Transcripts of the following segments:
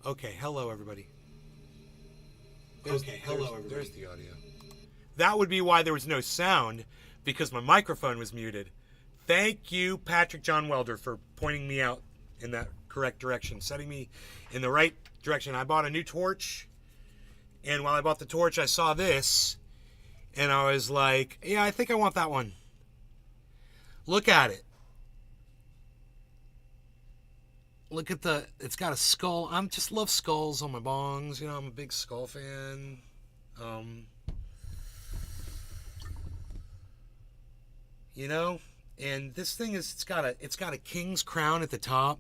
Okay, hello everybody. There's the audio. That would be why there was no sound, because my microphone was muted. Thank you, Patrick John Welder, for pointing me out in that correct direction, setting me in the right direction. I bought a new torch, and while I bought the torch, I saw this, and I was like, yeah, I think I want that one. Look at it. Look at it's got a skull. I just love skulls on my bongs. You know, I'm a big skull fan. You know, and this thing is, it's got a king's crown at the top.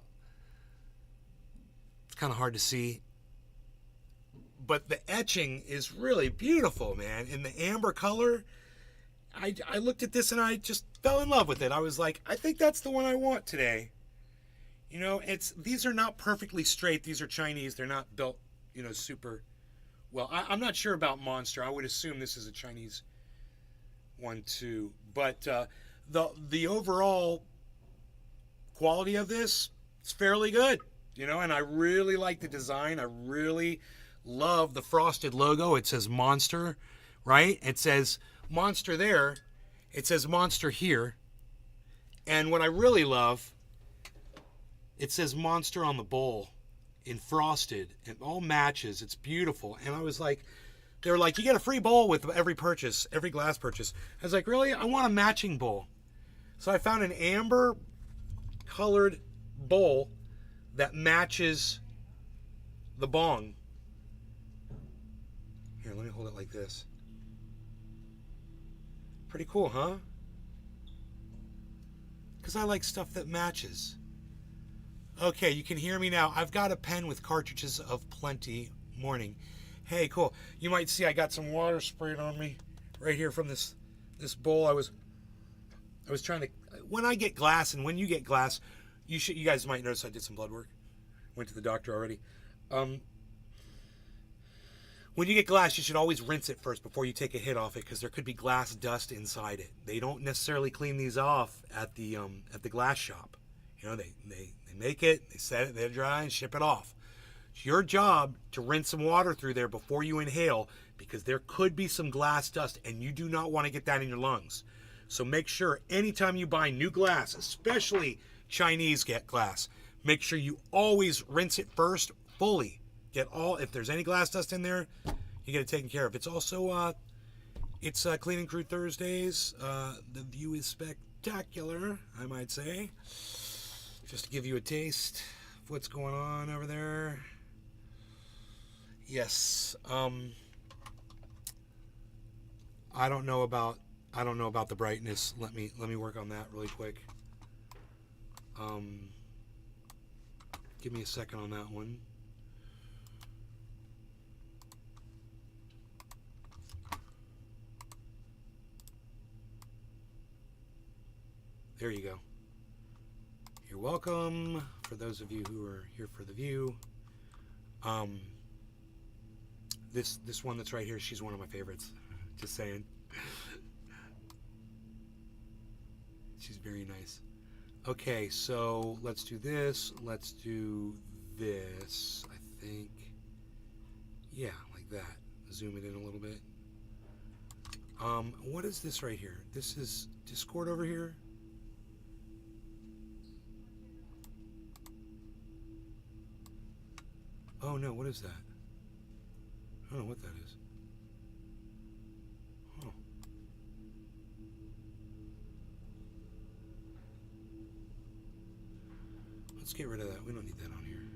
It's kind of hard to see. But the etching is really beautiful, man. In the amber color, I looked at this and I just fell in love with it. I was like, I think that's the one I want today. You know, these are not perfectly straight. These are Chinese. They're not built, super well. I'm not sure about Monster. I would assume this is a Chinese one too. But the overall quality of this, it's fairly good. And I really like the design. I really love the frosted logo. It says Monster, right? It says Monster there. It says Monster here. And what I really love, it says Monster on the bowl in frosted. It all matches. It's beautiful. And I was like, they were like, you get a free bowl with every purchase, every glass purchase. I was like, really? I want a matching bowl. So I found an amber colored bowl that matches the bong. Here, let me hold it like this. Pretty cool, huh? Because I like stuff that matches. Okay, you can hear me now. I've got a pen with cartridges of plenty. Morning. Hey, cool. You might see I got some water sprayed on me right here from this bowl. I was trying to, when I get glass and when you get glass, you guys might notice I did some blood work. Went to the doctor already. When you get glass, you should always rinse it first before you take a hit off it, because there could be glass dust inside it. They don't necessarily clean these off at the glass shop. They make it, they set it, they dry, and ship it off. It's your job to rinse some water through there before you inhale, because there could be some glass dust, and you do not want to get that in your lungs. So make sure anytime you buy new glass, especially Chinese glass, make sure you always rinse it first fully. If there's any glass dust in there, you get it taken care of. It's also, it's Cleaning Crew Thursdays. The view is spectacular, I might say. Just to give you a taste of what's going on over there. Yes. I don't know about the brightness. Let me work on that really quick. Give me a second on that one. There you go. You're welcome. For those of you who are here for the view, this one that's right here, she's one of my favorites. Just saying. She's very nice. Okay, so let's do this. Let's do this. I think, yeah, like that. Zoom it in a little bit. What is this right here? This is Discord over here. Oh no, what is that? I don't know what that is. Oh. Let's get rid of that. We don't need that on here.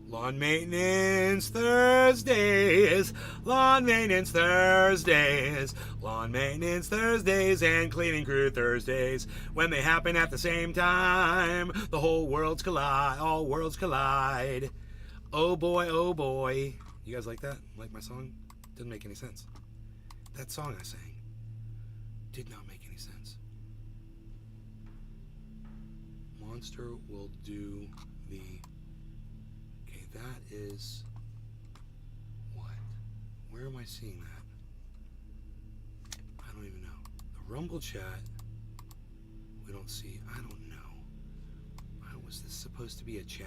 Lawn Maintenance Thursdays. Lawn Maintenance Thursdays. Lawn Maintenance Thursdays and Cleaning Crew Thursdays. When they happen at the same time, the whole worlds collide. All worlds collide. Oh boy, oh boy. You guys like that? Like my song? Didn't make any sense. That song I sang did not make any sense. Monster will do the... Okay, that is... What? Where am I seeing that? I don't even know. The Rumble chat, we don't see. I don't know. Was this supposed to be a chat?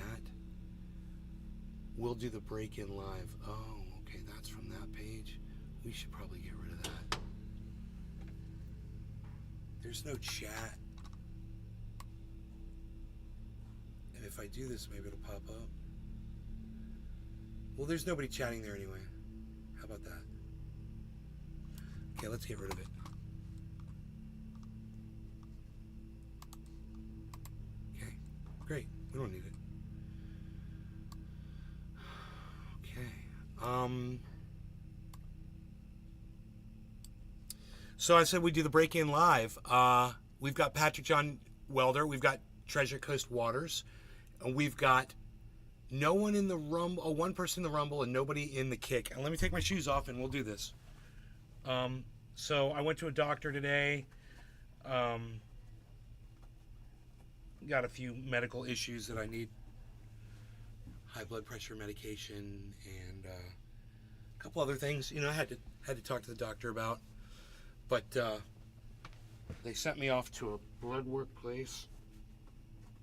We'll do the break-in live. Oh, okay, that's from that page. We should probably get rid of that. There's no chat. And if I do this, maybe it'll pop up. Well, there's nobody chatting there anyway. How about that? Okay, let's get rid of it. Okay, great. We don't need it. Okay. So I said we do the break-in live. We've got Patrick John Welder. We've got Treasure Coast Waters. And we've got no one in the Rumble. Oh, one person in the Rumble and nobody in the Kick. And let me take my shoes off and we'll do this. So I went to a doctor today. Got a few medical issues that I need. High blood pressure medication and a couple other things. You know, I had to talk to the doctor about. But they sent me off to a blood work place.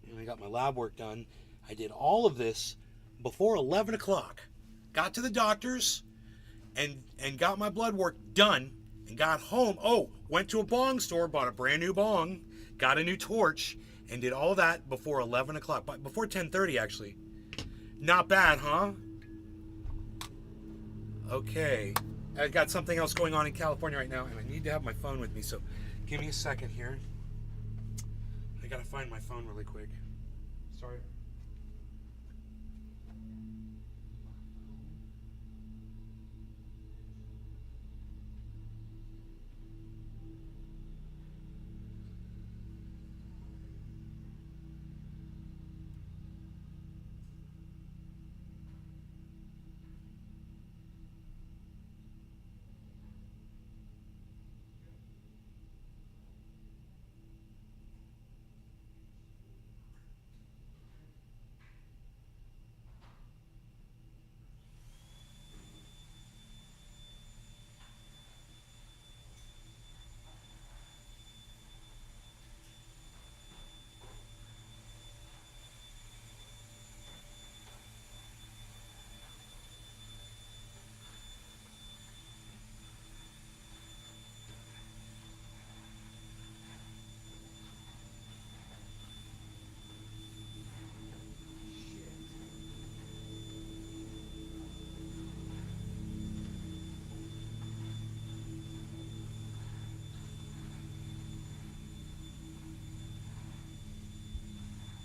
And I got my lab work done. I did all of this before 11 o'clock. Got to the doctor's and got my blood work done and got home. Oh, went to a bong store, bought a brand new bong, got a new torch, and did all that before 11 o'clock. Before 10:30, actually. Not bad, huh? Okay. I got something else going on in California right now, and I need to have my phone with me, so give me a second here. I gotta find my phone really quick. Sorry.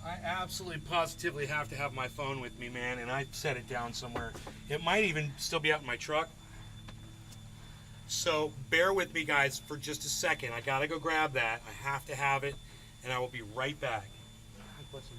I absolutely positively have to have my phone with me, man, and I set it down somewhere. It might even still be out in my truck. So bear with me, guys, for just a second. I gotta go grab that. I have to have it, and I will be right back. God bless you.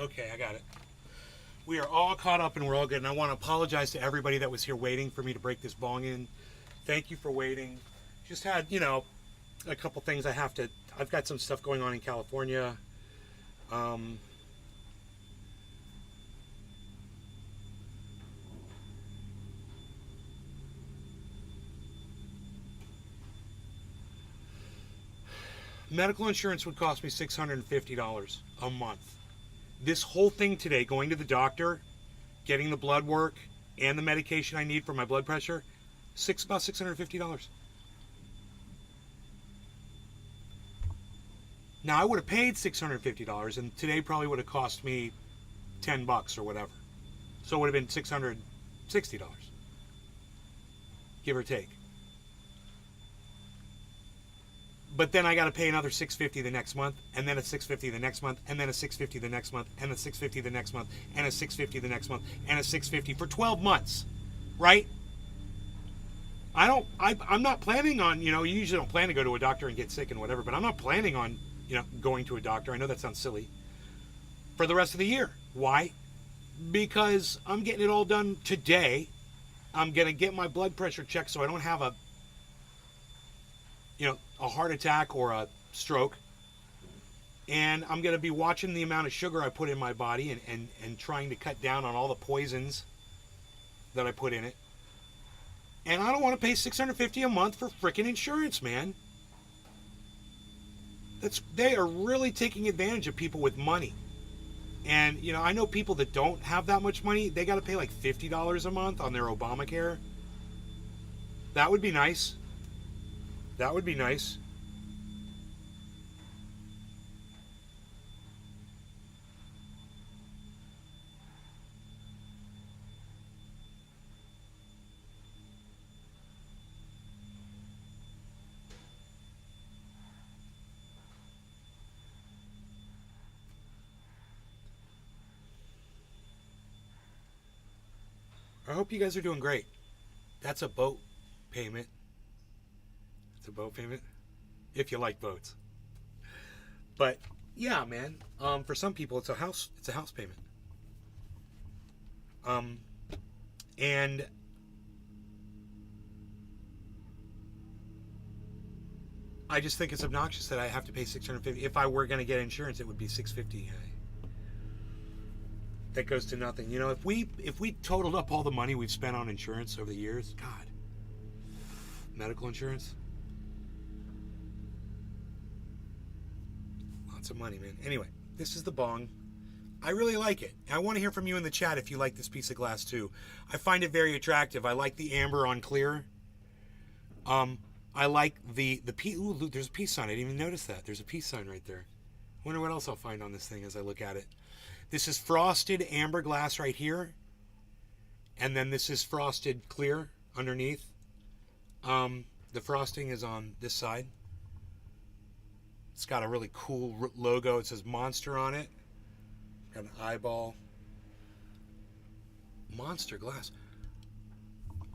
Okay, I got it. We are all caught up and we're all good. And I want to apologize to everybody that was here waiting for me to break this bong in. Thank you for waiting. Just had, you know, a couple things I have to I've got some stuff going on in California. Um, Medical insurance would cost me $650 a month. This whole thing today, going to the doctor, getting the blood work, and the medication I need for my blood pressure, about $650. Now I would have paid $650, and today probably would have cost me $10 or whatever. So it would have been $660, give or take. But then I got to pay another $650 the next month, and then a $650 the next month, and then a $650 the next month, and a $650 the next month, and a $650 the next month, and a $650 for 12 months, right? I'm not planning on, you usually don't plan to go to a doctor and get sick and whatever, but I'm not planning on, going to a doctor. I know that sounds silly. For the rest of the year. Why? Because I'm getting it all done today. I'm going to get my blood pressure checked so I don't have a heart attack or a stroke. And I'm going to be watching the amount of sugar I put in my body and trying to cut down on all the poisons that I put in it. And I don't want to pay $650 a month for freaking insurance, man. They are really taking advantage of people with money. And, I know people that don't have that much money, they got to pay like $50 a month on their Obamacare. That would be nice. That would be nice. I hope you guys are doing great. That's a boat payment. It's a boat payment. If you like boats. But yeah, man. For some people it's a house payment. And I just think it's obnoxious that I have to pay $650. If I were going to get insurance, it would be $650. That goes to nothing. If we totaled up all the money we've spent on insurance over the years, God, medical insurance, lots of money, man. Anyway, this is the bong. I really like it. I want to hear from you in the chat if you like this piece of glass too. I find it very attractive. I like the amber on clear. I like the peace. Ooh, there's a peace sign. I didn't even notice that. There's a peace sign right there. Wonder what else I'll find on this thing as I look at it. This is frosted amber glass right here. And then this is frosted clear underneath. The frosting is on this side. It's got a really cool logo. It says Monster on it. Got an eyeball. Monster glass.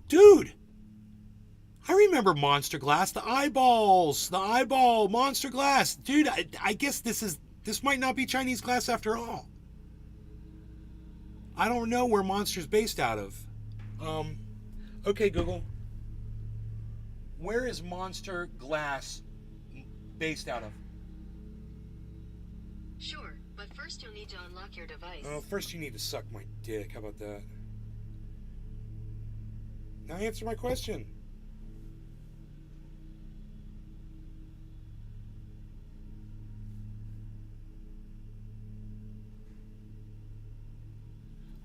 Dude! I remember Monster glass. The eyeballs. The eyeball. Monster glass. Dude, I guess this might not be Chinese glass after all. I don't know where Monster's based out of. Okay, Google. Where is Monster glass based out of? Sure, but first you'll need to unlock your device. Oh, first you need to suck my dick. How about that? Now answer my question.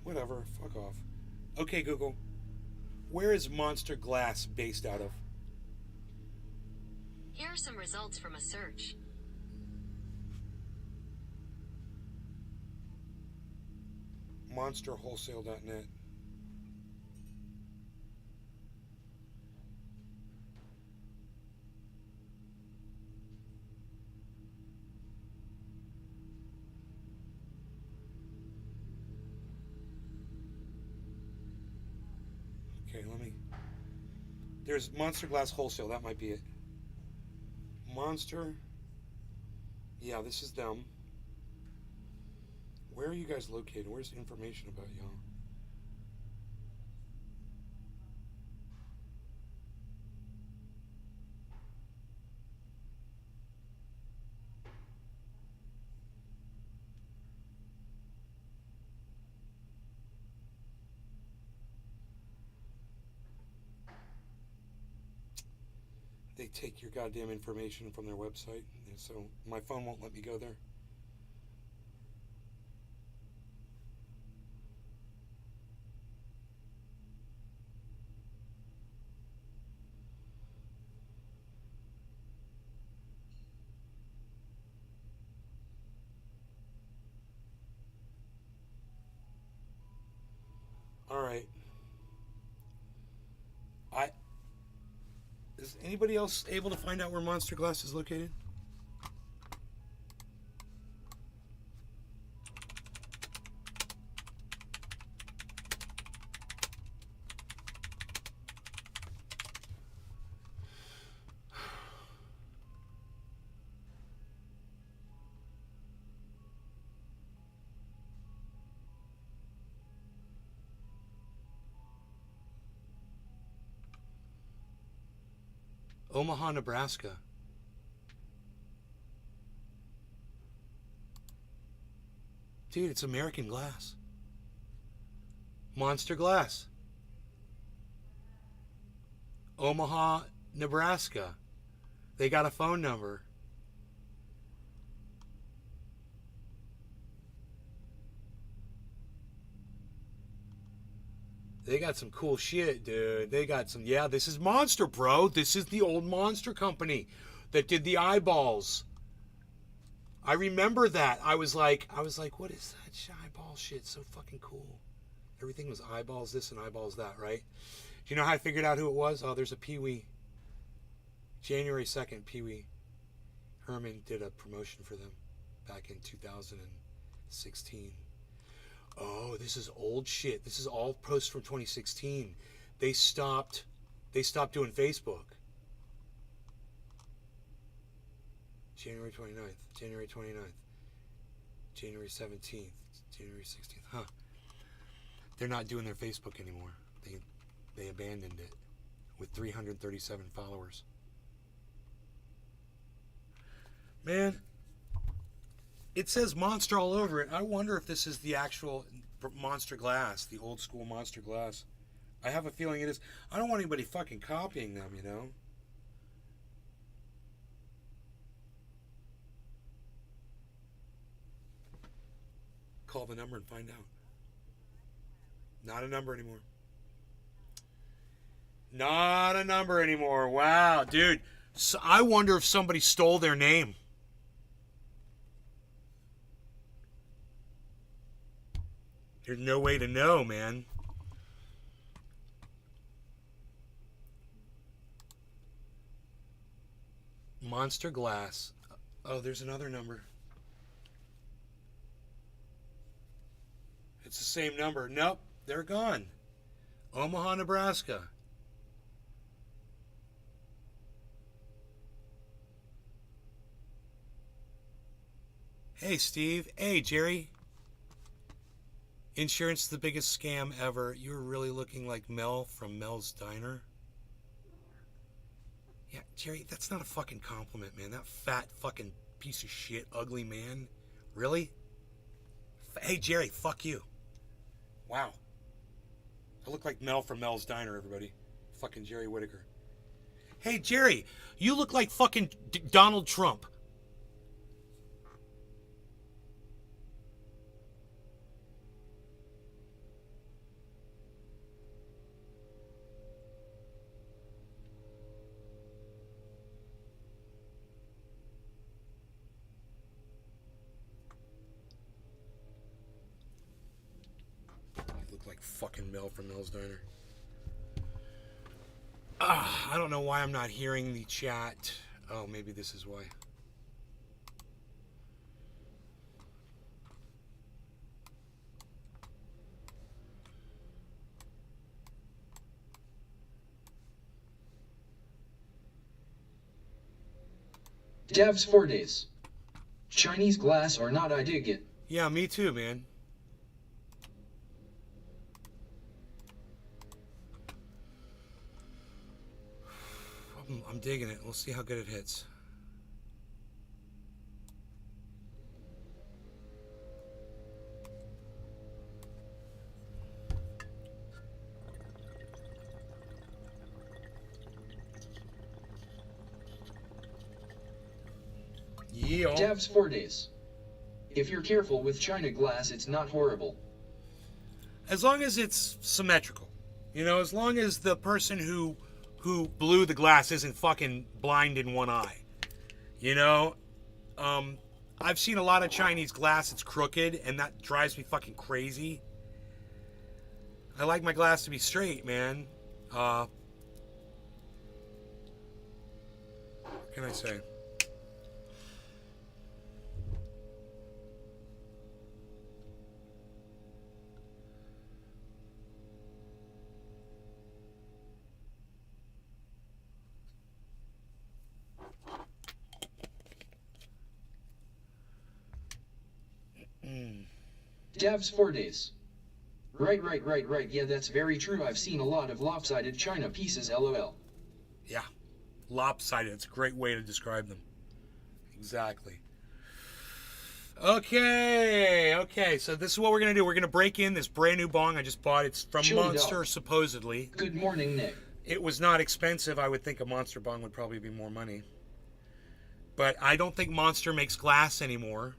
Whatever, fuck off. Okay, Google. Where is Monster glass based out of? Here are some results from a search. monsterwholesale.net. Okay, there's Monster Glass Wholesale, that might be it. Monster. Yeah, this is them. Where are you guys located? Where's information about y'all? They take your goddamn information from their website, so my phone won't let me go there. All right. Is anybody else able to find out where Monster Glass is located? Omaha, Nebraska. Dude, it's American Glass. Monster Glass. Omaha, Nebraska. They got a phone number. They got some cool shit, dude. They got some, yeah, this is Monster, bro. This is the old Monster company that did the eyeballs. I remember that. I was like, what is that eyeball shit? So fucking cool. Everything was eyeballs this and eyeballs that, right? Do you know how I figured out who it was? Oh, there's a Pee-wee. January 2nd, Pee-wee Herman did a promotion for them back in 2016. Oh, this is old shit. This is all posts from 2016. They stopped doing Facebook. January 29th, January 29th, January 17th, January 16th. Huh. They're not doing their Facebook anymore. They abandoned it with 337 followers. Man, it says Monster all over it. I wonder if this is the actual Monster Glass, the old school Monster Glass. I have a feeling it is. I don't want anybody fucking copying them, you know? Call the number and find out. Not a number anymore. Not a number anymore. Wow, dude. So I wonder if somebody stole their name. There's no way to know, man. Monster Glass. Oh, there's another number. It's the same number. Nope, they're gone. Omaha, Nebraska. Hey, Steve. Hey, Jerry. Insurance is the biggest scam ever. You're really looking like Mel from Mel's Diner. Yeah, Jerry, that's not a fucking compliment, man. That fat fucking piece of shit, ugly man. Really? Hey, Jerry, fuck you. Wow. I look like Mel from Mel's Diner, everybody. Fucking Jerry Whittaker. Hey, Jerry, you look like fucking Donald Trump. Like fucking Mel from Mel's Diner. I don't know why I'm not hearing the chat. Oh, maybe this is why. Devs 4 days. Chinese glass or not, I dig it. Yeah, me too, man. I'm digging it. We'll see how good it hits. deal. Devs 4 days. If you're careful with China glass, it's not horrible. As long as it's symmetrical. You know, as long as the person who blew the glass isn't fucking blind in one eye. You know? I've seen a lot of Chinese glass that's crooked, and that drives me fucking crazy. I like my glass to be straight, man. What can I say? Devs 4 days. Right. Yeah, that's very true. I've seen a lot of lopsided China pieces, lol. Yeah. Lopsided. It's a great way to describe them. Exactly. Okay. So this is what we're going to do. We're going to break in this brand new bong I just bought. It's from Chili Monster, dog. supposedly. Good morning, Nick. It was not expensive. I would think a Monster bong would probably be more money. But I don't think Monster makes glass anymore.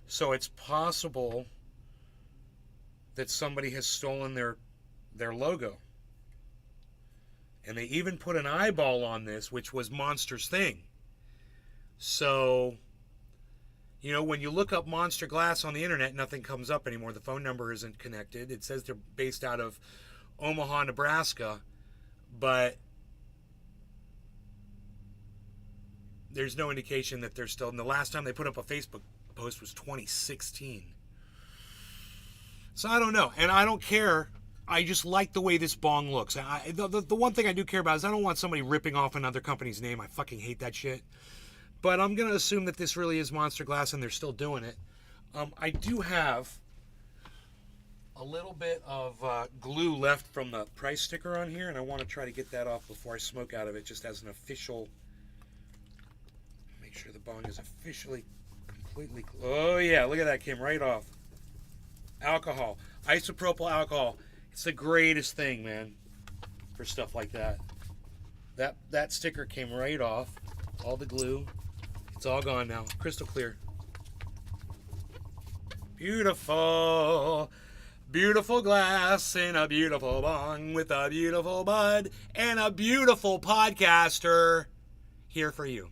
So it's possible that somebody has stolen their logo. And they even put an eyeball on this, which was Monster's thing. So, you know, when you look up Monster Glass on the internet, nothing comes up anymore. The phone number isn't connected. It says they're based out of Omaha, Nebraska, but there's no indication that they're still. And the last time they put up a Facebook post was 2016. So I don't know, and I don't care. I just like the way this bong looks. The one thing I do care about is I don't want somebody ripping off another company's name. I fucking hate that shit. But I'm going to assume that this really is Monster Glass and they're still doing it. I do have a little bit of glue left from the price sticker on here, and I want to try to get that off before I smoke out of it, just as an official. Make sure the bong is officially completely. Oh yeah, look at that, came right off. Alcohol, isopropyl alcohol. It's the greatest thing, man, for stuff like that. That sticker came right off. All the glue. It's all gone now. Crystal clear. Beautiful. Beautiful glass in a beautiful bong with a beautiful bud and a beautiful podcaster here for you.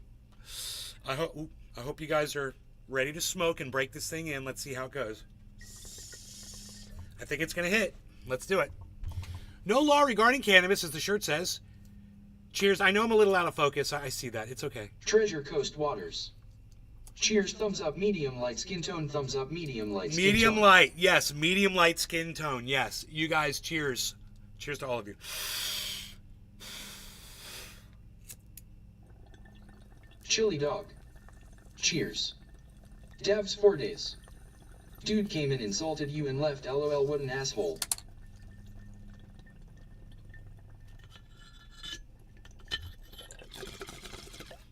I hope you guys are ready to smoke and break this thing in. Let's see how it goes. I think it's going to hit. Let's do it. No law regarding cannabis, as the shirt says. Cheers. I know I'm a little out of focus. I see that. It's okay. Treasure Coast Waters. Cheers, thumbs up, medium light skin tone, thumbs up, medium light skin tone. Medium light. Yes, medium light skin tone. Yes. You guys, cheers. Cheers to all of you. Chili dog. Cheers. Devs 4 days. Dude came in, insulted you, and left. LOL, what an asshole.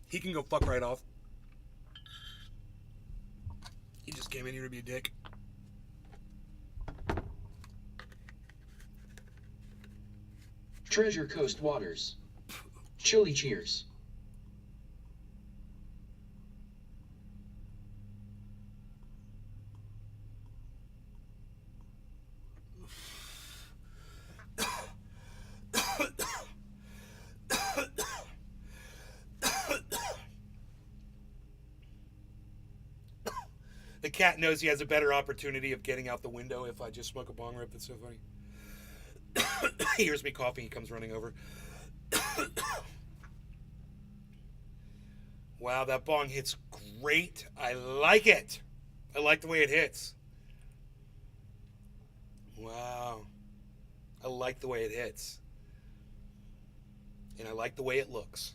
He can go fuck right off. He just came in here to be a dick. Treasure Coast Waters. Chili cheers. The cat knows he has a better opportunity of getting out the window if I just smoke a bong rip. That's so funny. He hears me coughing. He comes running over. Wow, that bong hits great. I like it. I like the way it hits. Wow. I like the way it hits. And I like the way it looks.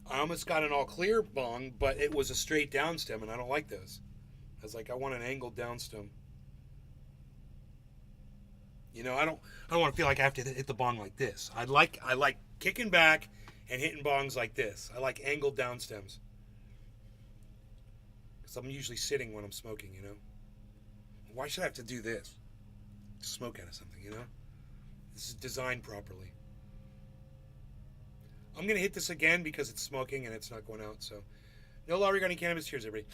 I almost got an all clear bong, but it was a straight down stem, and I don't like those. I was like, I want an angled down stem. You know, I don't want to feel like I have to hit the bong like this. I like kicking back and hitting bongs like this. I like angled down stems. Because I'm usually sitting when I'm smoking, you know. Why should I have to do this? To smoke out of something, you know? This is designed properly. I'm going to hit this again because it's smoking and it's not going out. So, no law regarding cannabis. Cheers, everybody.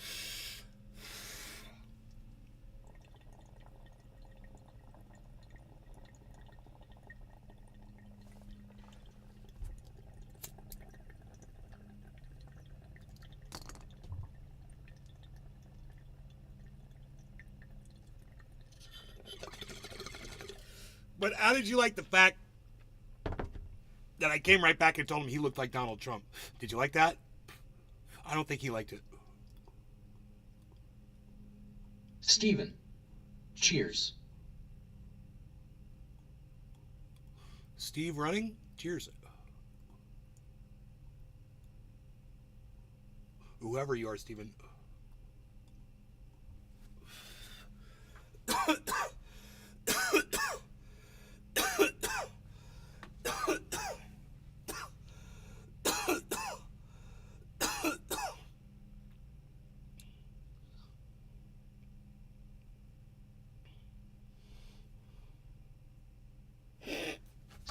But how did you like the fact that I came right back and told him he looked like Donald Trump? Did you like that? I don't think he liked it. Steven. Cheers. Steve running? Cheers. Whoever you are, Steven.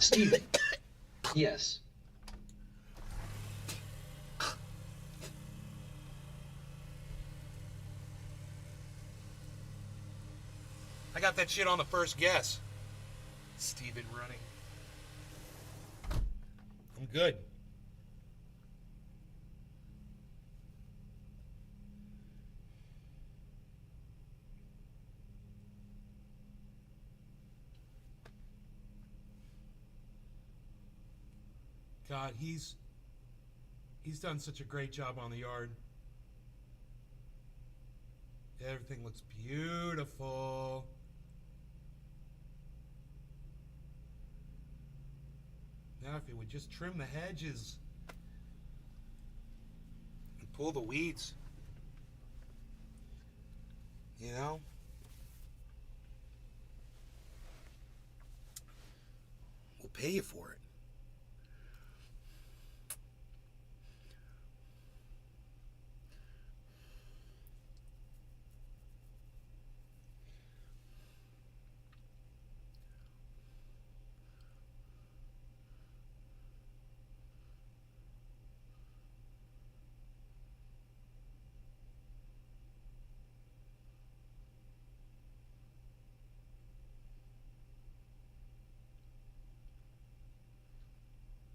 Steven. Yes. I got that shit on the first guess. Steven running. I'm good. God, he's done such a great job on the yard. Everything looks beautiful. Now if he would just trim the hedges and pull the weeds, you know? We'll pay you for it.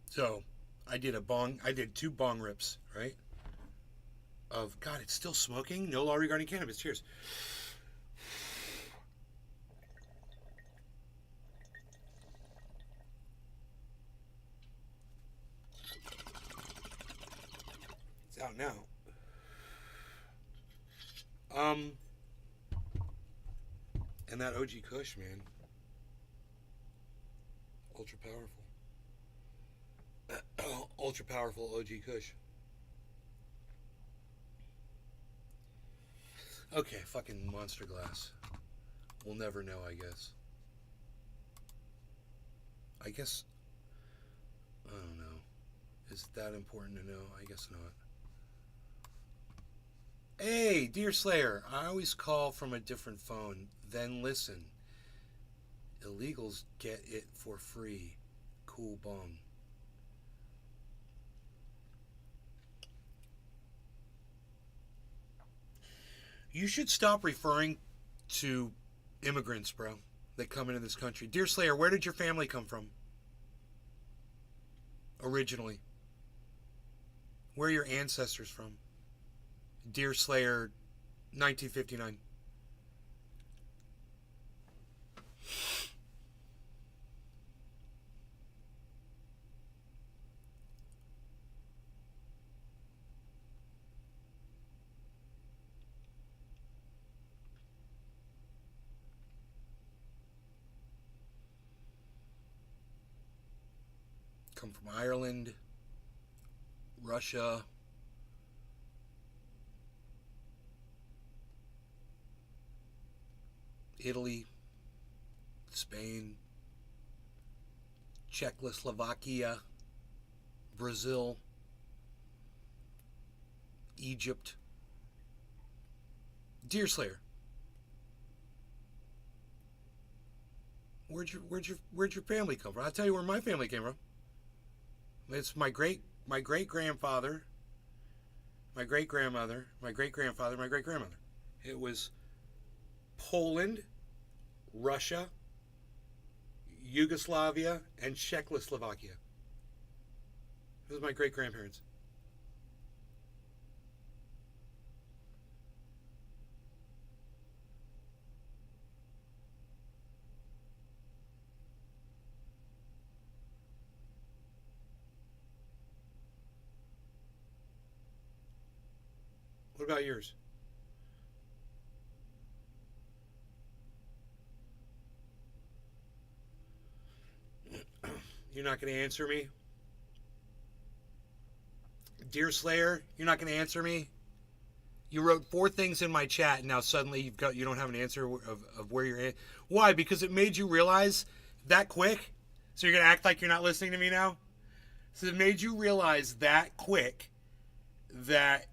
So, I did 2 bong rips, right? Of, God, it's still smoking? No law regarding cannabis. Cheers. It's out now. And that OG Kush, man. Ultra powerful. Ultra powerful OG Kush. Okay, fucking monster glass. We'll never know, I guess. I don't know. Is it that important to know? I guess not. Hey, Deer Slayer, I always call from a different phone, then listen. Illegals get it for free. Cool bong. You should stop referring to immigrants, bro, that come into this country. Deer Slayer, where did your family come from? Originally. Where are your ancestors from? Deer Slayer, 1959. Come from Ireland, Russia, Italy, Spain, Czechoslovakia, Brazil, Egypt. Deer Slayer. Where'd your family come from? I'll tell you where my family came from. It's my great grandfather, my great grandmother, my great grandfather, my great grandmother. It was Poland, Russia, Yugoslavia, and Czechoslovakia. It was my great grandparents. What about yours? You're not going to answer me? Dear Slayer, you're not going to answer me? You wrote 4 things in my chat, and now suddenly you don't have an answer of where you're at. Why? Because it made you realize that quick? So you're going to act like you're not listening to me now? So it made you realize that quick that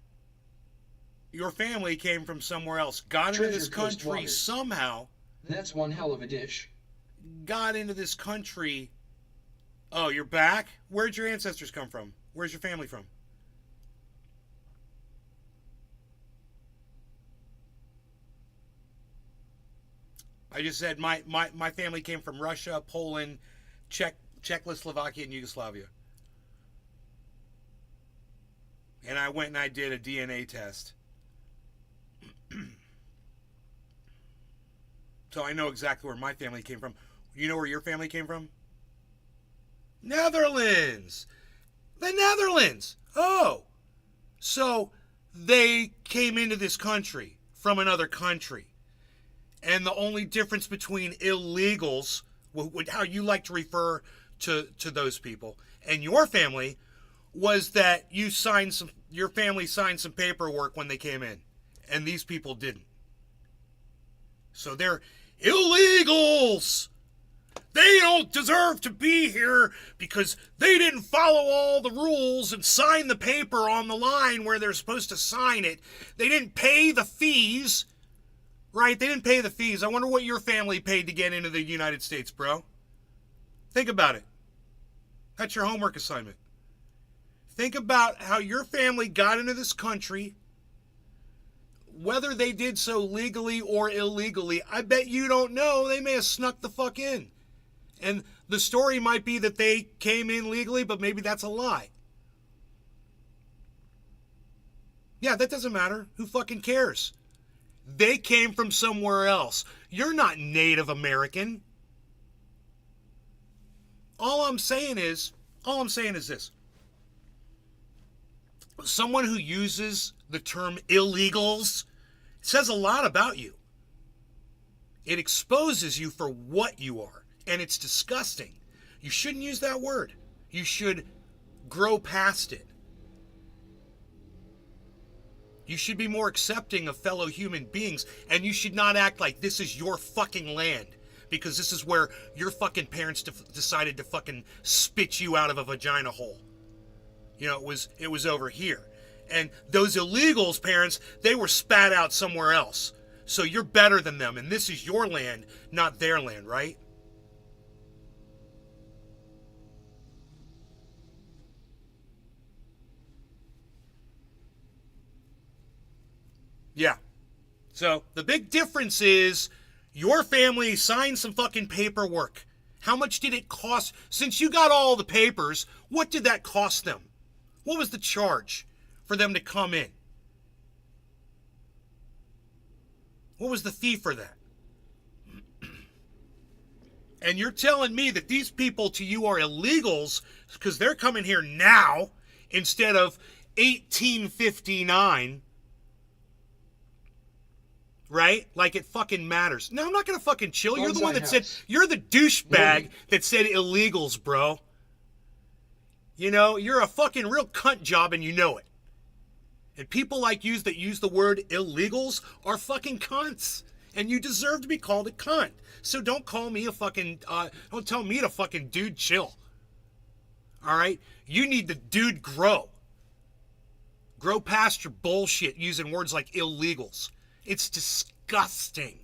your family came from somewhere else, got into this country somehow. That's one hell of a dish. Got into this country. Oh, you're back? Where'd your ancestors come from? Where's your family from? I just said my family came from Russia, Poland, Czechoslovakia, and Yugoslavia. And I went and I did a DNA test. So I know exactly where my family came from. You know where your family came from? Netherlands! The Netherlands! Oh! So they came into this country from another country. And the only difference between illegals, how you like to refer to those people, and your family was that your family signed some paperwork when they came in. And these people didn't. So they're illegals! They don't deserve to be here because they didn't follow all the rules and sign the paper on the line where they're supposed to sign it. They didn't pay the fees, right? They didn't pay the fees. I wonder what your family paid to get into the United States, bro. Think about it. That's your homework assignment. Think about how your family got into this country, whether they did so legally or illegally. I bet you don't know. They may have snuck the fuck in. And the story might be that they came in legally, but maybe that's a lie. Yeah, that doesn't matter. Who fucking cares? They came from somewhere else. You're not Native American. All I'm saying is this. Someone who uses the term illegals says a lot about you. It exposes you for what you are. And it's disgusting. You shouldn't use that word. You should grow past it. You should be more accepting of fellow human beings, and you should not act like this is your fucking land because this is where your fucking parents decided to fucking spit you out of a vagina hole. You know, it was over here. And those illegals' parents, they were spat out somewhere else. So you're better than them, and this is your land, not their land, right? Yeah. So the big difference is your family signed some fucking paperwork. How much did it cost? Since you got all the papers, what did that cost them? What was the charge for them to come in? What was the fee for that? And you're telling me that these people to you are illegals because they're coming here now instead of 1859. Right? Like it fucking matters. No, I'm not going to fucking chill. You're the one that said, you're the douchebag that said illegals, bro. You know, you're a fucking real cunt job and you know it. And people like you that use the word illegals are fucking cunts. And you deserve to be called a cunt. So don't call me a fucking, don't tell me to fucking dude chill. All right? You need to dude grow. Grow past your bullshit using words like illegals. It's disgusting.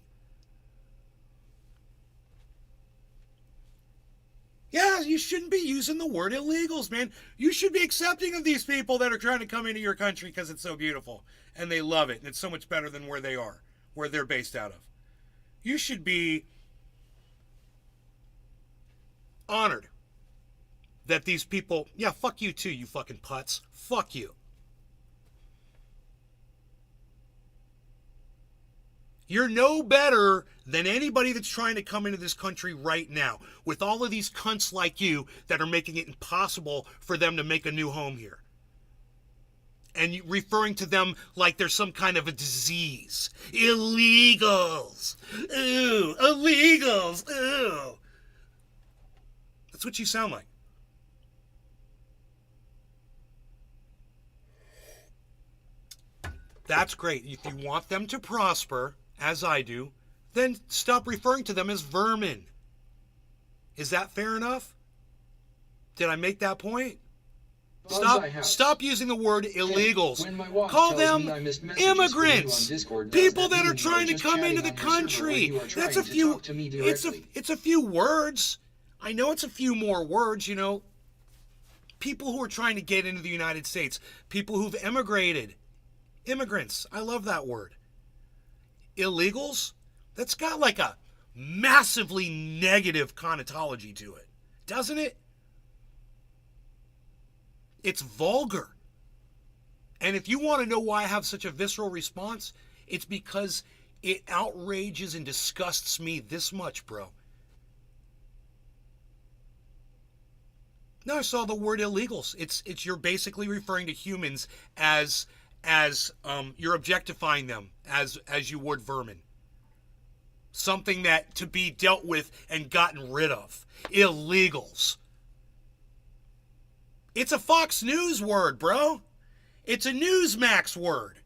Yeah, you shouldn't be using the word illegals, man. You should be accepting of these people that are trying to come into your country because it's so beautiful and they love it and it's so much better than where they are, where they're based out of. You should be honored that these people, yeah, fuck you too, you fucking putz. Fuck you. You're no better than anybody that's trying to come into this country right now with all of these cunts like you that are making it impossible for them to make a new home here. And referring to them like they're some kind of a disease. Illegals. Ooh, illegals. Ooh. That's what you sound like. That's great. If you want them to prosper, as I do, then stop referring to them as vermin. Is that fair enough? Did I make that point? Stop using the word illegals. Call them immigrants. People that are trying to come into the country. That's a few. It's a few words. I know it's a few more words, you know. People who are trying to get into the United States. People who've emigrated. Immigrants. I love that word. Illegals? That's got like a massively negative connotology to it. Doesn't it? It's vulgar. And if you want to know why I have such a visceral response, it's because it outrages and disgusts me this much, bro. No, I saw the word illegals. It's you're basically referring to humans as you're objectifying them as you would vermin. Something that to be dealt with and gotten rid of. Illegals. It's a Fox News word, bro. It's a Newsmax word.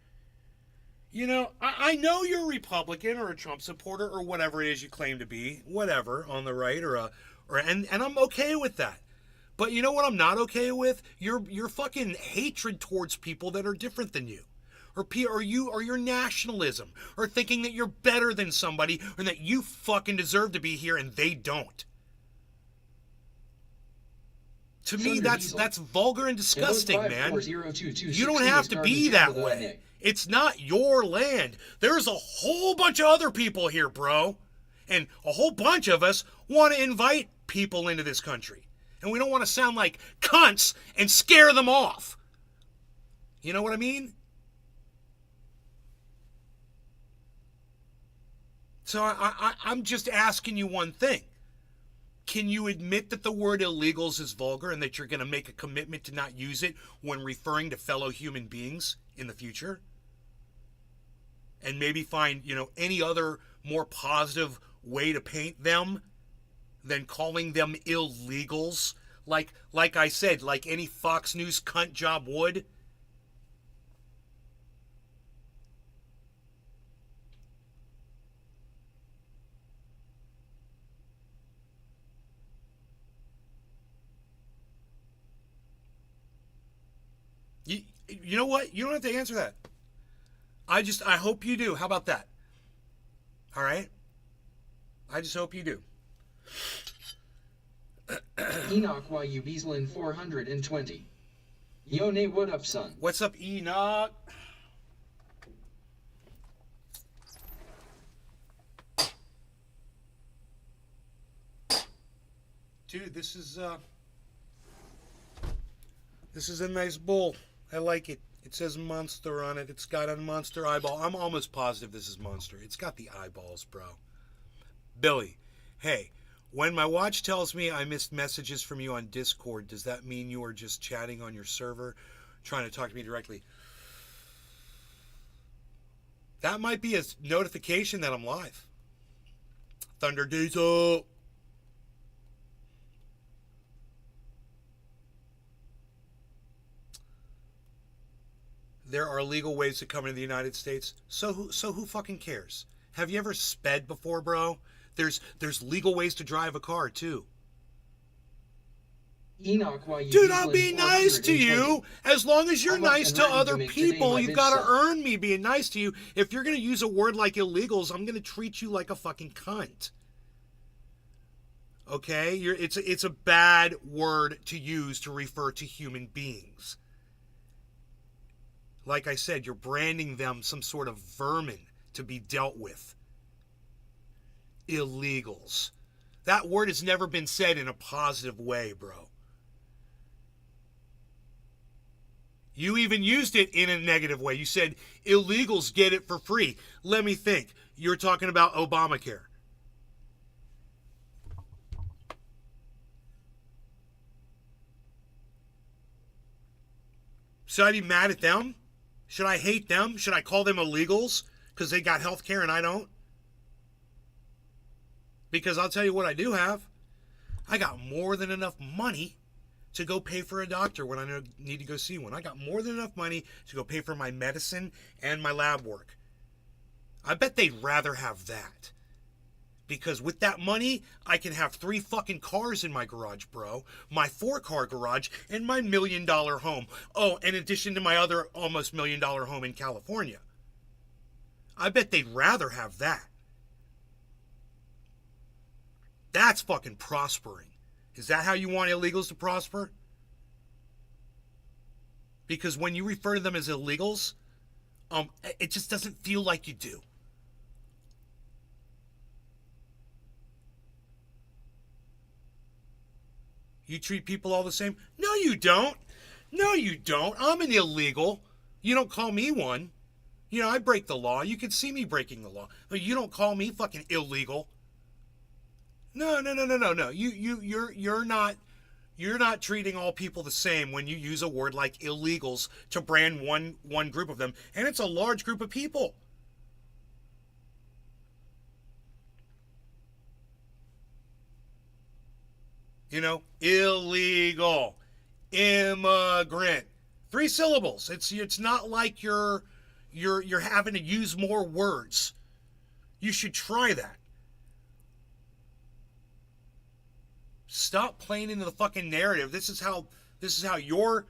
You know, I know you're a Republican or a Trump supporter or whatever it is you claim to be, whatever, on the right and I'm okay with that. But you know what I'm not okay with? Your fucking hatred towards people that are different than you. Or your nationalism. Or thinking that you're better than somebody or that you fucking deserve to be here and they don't. To me, that's vulgar and disgusting, man. You don't have to be that way. It's not your land. There's a whole bunch of other people here, bro. And a whole bunch of us want to invite people into this country. And we don't want to sound like cunts and scare them off. You know what I mean? So I'm just asking you one thing. Can you admit that the word illegals is vulgar and that you're going to make a commitment to not use it when referring to fellow human beings in the future? And maybe find, any other more positive way to paint them than calling them illegals? Like I said, like any Fox News cunt job would? You know what? You don't have to answer that. I hope you do. How about that? All right? I just hope you do. Enoch YU Beaslin 420. Yone, what up, son? What's up, Enoch? Dude, this is a nice bowl. I like it. It says Monster on it. It's got a monster eyeball. I'm almost positive this is Monster. It's got the eyeballs, bro. Billy, hey, when my watch tells me I missed messages from you on Discord, does that mean you are just chatting on your server, trying to talk to me directly? That might be a notification that I'm live. Thunder Diesel. There are legal ways to come into the United States. So who fucking cares? Have you ever sped before, bro? There's legal ways to drive a car too. Enoch, dude, I'll be nice to you as long as you're nice to other people. You've got to earn me being nice to you. If you're going to use a word like illegals, I'm going to treat you like a fucking cunt. Okay? It's a bad word to use to refer to human beings. Like I said, you're branding them some sort of vermin to be dealt with. Illegals. That word has never been said in a positive way, bro. You even used it in a negative way. You said illegals get it for free. Let me think. You're talking about Obamacare. Should I be mad at them? Should I hate them? Should I call them illegals because they got health care and I don't? Because I'll tell you what I do have. I got more than enough money to go pay for a doctor when I need to go see one. I got more than enough money to go pay for my medicine and my lab work. I bet they'd rather have that. Because with that money, I can have 3 fucking cars in my garage, bro. My 4-car garage and my $1 million home. Oh, in addition to my other almost $1 million home in California. I bet they'd rather have that. That's fucking prospering. Is that how you want illegals to prosper? Because when you refer to them as illegals, it just doesn't feel like you do. You treat people all the same? No, you don't. No, you don't. I'm an illegal. You don't call me one. You know, I break the law. You can see me breaking the law. But you don't call me fucking illegal. No. You're not treating all people the same when you use a word like illegals to brand one group of them, and it's a large group of people. You know, illegal, immigrant, 3 syllables. It's not like you're having to use more words. You should try that. Stop playing into the fucking narrative. This is how your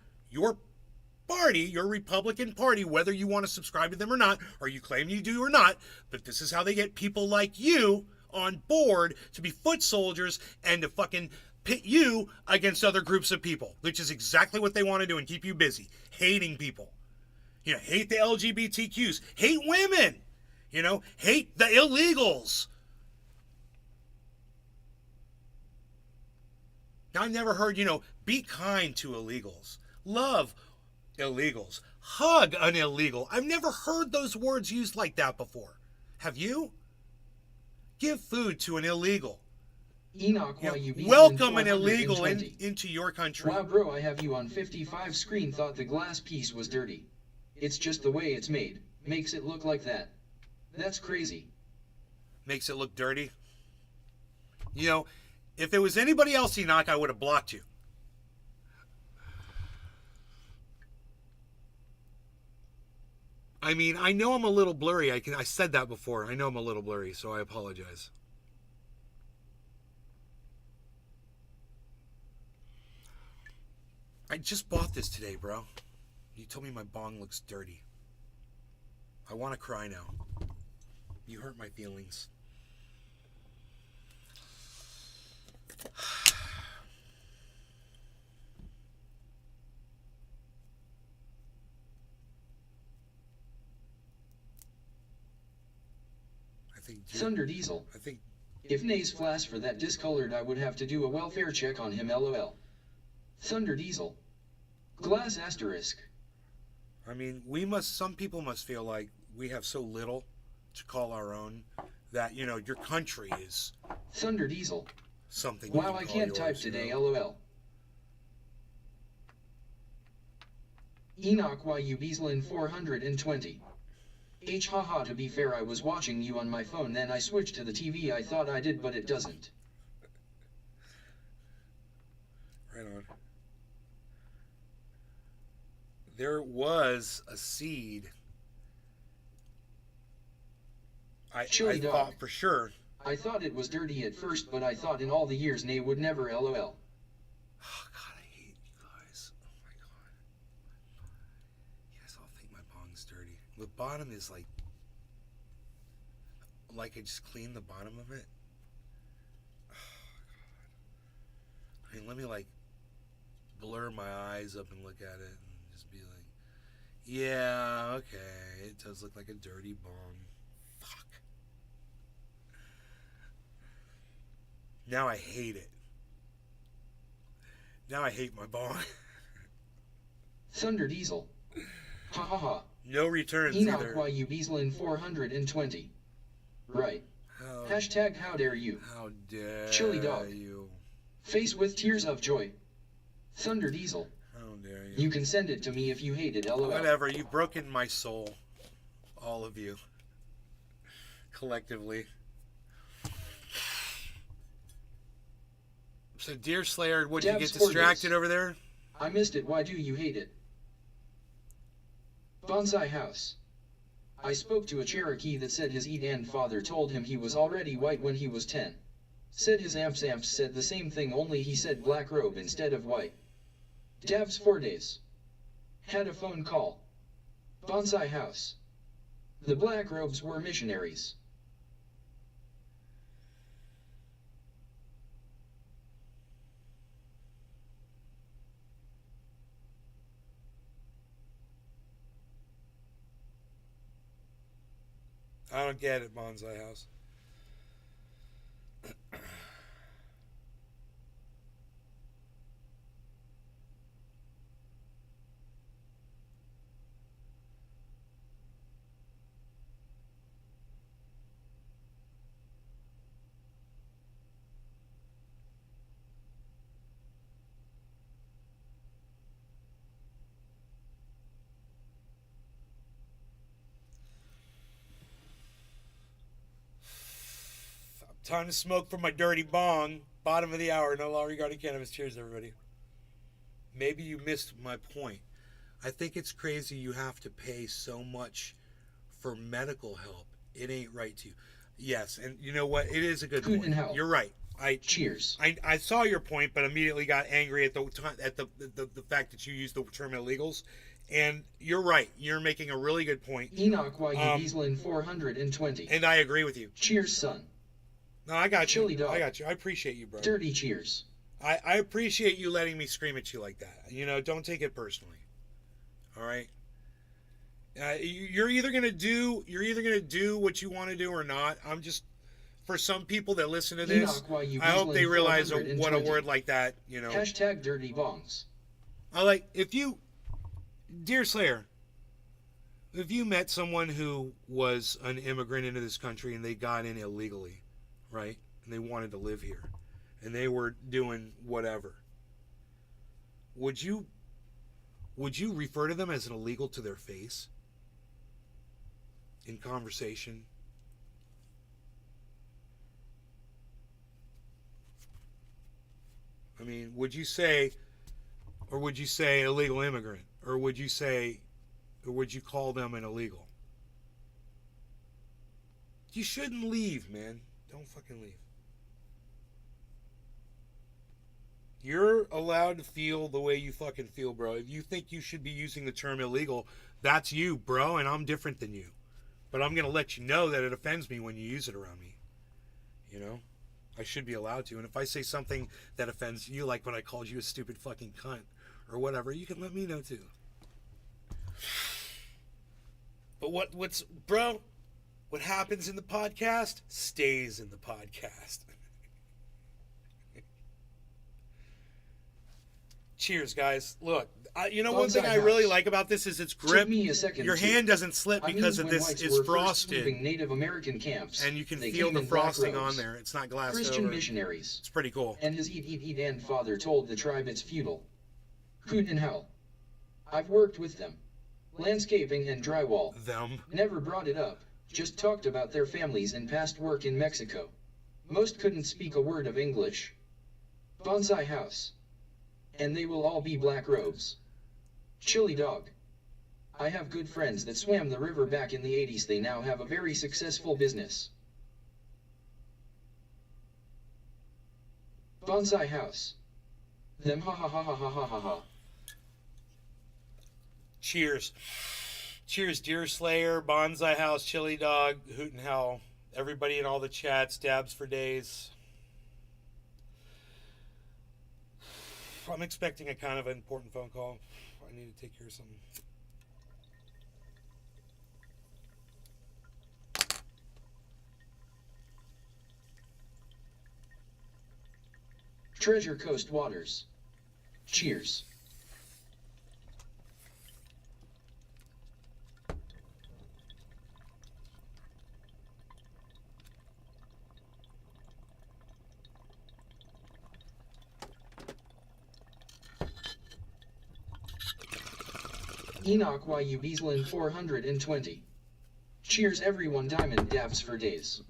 party, your Republican Party, whether you want to subscribe to them or not, or you claim you do or not, but this is how they get people like you on board to be foot soldiers and to fucking pit you against other groups of people, which is exactly what they want to do and keep you busy, hating people. You know, hate the LGBTQs, hate women, you know, hate the illegals. I've never heard, you know, be kind to illegals, love illegals, hug an illegal. I've never heard those words used like that before. Have you? Give food to an illegal. Enoch, why you welcome an illegal into your country. Wow, bro, I have you on 55 screen. Thought the glass piece was dirty. It's just the way it's made. Makes it look like that. That's crazy. Makes it look dirty? You know, if it was anybody else, Enoch, I would have blocked you. I mean, I know I'm a little blurry. I said that before. I know I'm a little blurry, so I apologize. I just bought this today, bro. You told me my bong looks dirty. I want to cry now. You hurt my feelings. Thunder Diesel. I think if Nays flash for that discolored, I would have to do a welfare check on him. LOL. Thunder Diesel. Glass asterisk. I mean, some people must feel like we have so little to call our own that, you know, your country is Thunder Diesel. Something. Wow, I can't type today. You know? LOL. Enoch YU Beaslin 420. Haha, to be fair, I was watching you on my phone, then I switched to the TV. I thought I did, but it doesn't. Right on. There was a seed. I thought for sure. I thought it was dirty at first, but I thought in all the years Nay would never. LOL. Oh God, I hate you guys. Oh my God. You guys all think my bong's dirty. The bottom is like I just cleaned the bottom of it. Oh God. I mean, let me like blur my eyes up and look at it and just be like, yeah, okay, it does look like a dirty bong. Fuck. Now I hate it. Now I hate my bong. Thunder Diesel. Ha ha ha. No returns Enoch either. YU Beaslin 420. Right. How, Hashtag how dare you. how dare Chili dog. you? Face with tears of joy. Thunder Diesel. How dare you? You can send it to me if you hate it, lol. Whatever, you've broken my soul. All of you. Collectively. So, Deer Slayer, would you Dabs get 4 distracted days. over there? I missed it, why do you hate it? Bonsai House. I spoke to a Cherokee that said his Edan father told him he was already white when he was 10. Said his amps said the same thing, only he said black robe instead of white. Dabs 4 days. Had a phone call. Bonsai House. The black robes were missionaries. I don't get it, Bonsai House. Time to smoke from my dirty bong. Bottom of the hour. No law regarding cannabis. Cheers, everybody. Maybe you missed my point. I think it's crazy you have to pay so much for medical help. It ain't right to you. Yes, and you know what? It is a good point. You're right. Cheers. I saw your point, but immediately got angry at the fact that you used the term illegals. And you're right. You're making a really good point. Enoch YU Beaslin 420. And I agree with you. Cheers, son. No, I got you. Chili dog. I got you. I appreciate you, bro. Dirty cheers. I appreciate you letting me scream at you like that. You know, don't take it personally. All right. You're either gonna do what you want to do or not. I'm just, for some people that listen to this, I hope they realize what a word like that, you know. Hashtag dirty bongs. Dear Slayer, if you met someone who was an immigrant into this country and they got in illegally, right, and they wanted to live here, and they were doing whatever, would you refer to them as an illegal to their face in conversation? I mean, would you say illegal immigrant, or would you call them an illegal? You shouldn't leave, man. Don't fucking leave. You're allowed to feel the way you fucking feel, bro. If you think you should be using the term illegal, that's you, bro, and I'm different than you. But I'm going to let you know that it offends me when you use it around me. You know? I should be allowed to. And if I say something that offends you, like when I called you a stupid fucking cunt or whatever, you can let me know too. But what's bro, what happens in the podcast stays in the podcast. Cheers, guys. Look, one thing I really like about this is its grip. Your hand doesn't slip because of this. It's frosted. Native American camps, and you can feel the frosting on there. It's not glassed Christian over. Missionaries. It's pretty cool. And his Edan father told the tribe it's futile. Hoot in hell. I've worked with them. Landscaping and drywall. Them. Never brought it up. Just talked about their families and past work in Mexico. Most couldn't speak a word of English. Bonsai house. And they will all be black robes. Chili dog. I have good friends that swam the river back in the 80s. They now have a very successful business. Bonsai house. Them ha ha ha ha ha ha ha ha. Cheers. Cheers, Deer Slayer, Bonsai House, Chili Dog, Hoot and Hell. Everybody in all the chats, dabs for days. I'm expecting a kind of an important phone call. I need to take care of something. Treasure Coast Waters. Cheers. Enoch YU Beaslin 420. Cheers everyone, diamond dabs for days.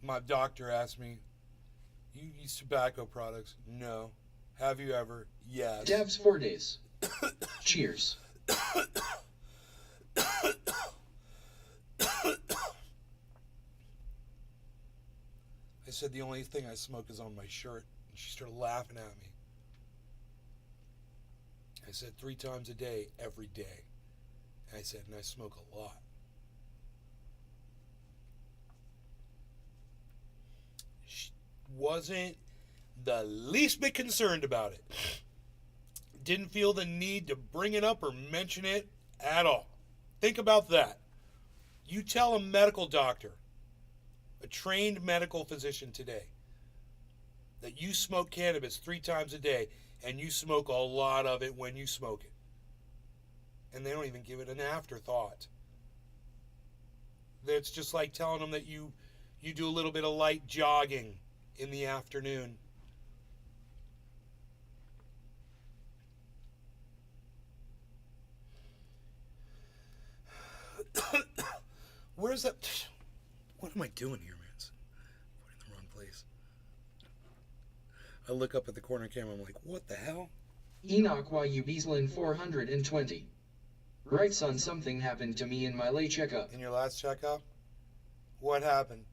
My doctor asked me, "You use tobacco products?" No. Have you ever? Yes. Dabs for days. Cheers. I said the only thing I smoke is on my shirt. And she started laughing at me. I said 3 times a day, every day. And I said, and I smoke a lot. She wasn't the least bit concerned about it. Didn't feel the need to bring it up or mention it at all. Think about that. You tell a medical doctor, a trained medical physician today, that you smoke cannabis 3 times a day and you smoke a lot of it when you smoke it. And they don't even give it an afterthought. It's just like telling them that you do a little bit of light jogging in the afternoon. Where's that? What am I doing here, man? I'm in the wrong place. I look up at the corner camera. I'm like, what the hell? Enoch YU Beaslin 420. Right, son, something happened to me in my late checkup. In your last checkup? What happened?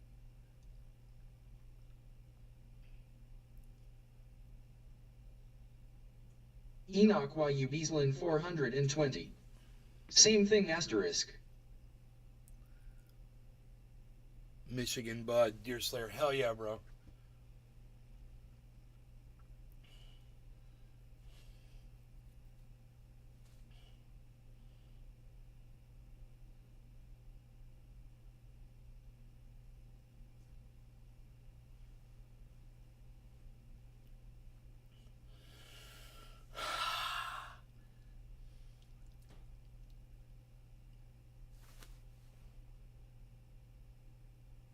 Enoch YU Beaslin 420. Same thing asterisk. Michigan Bud, Deer Slayer. Hell yeah, bro.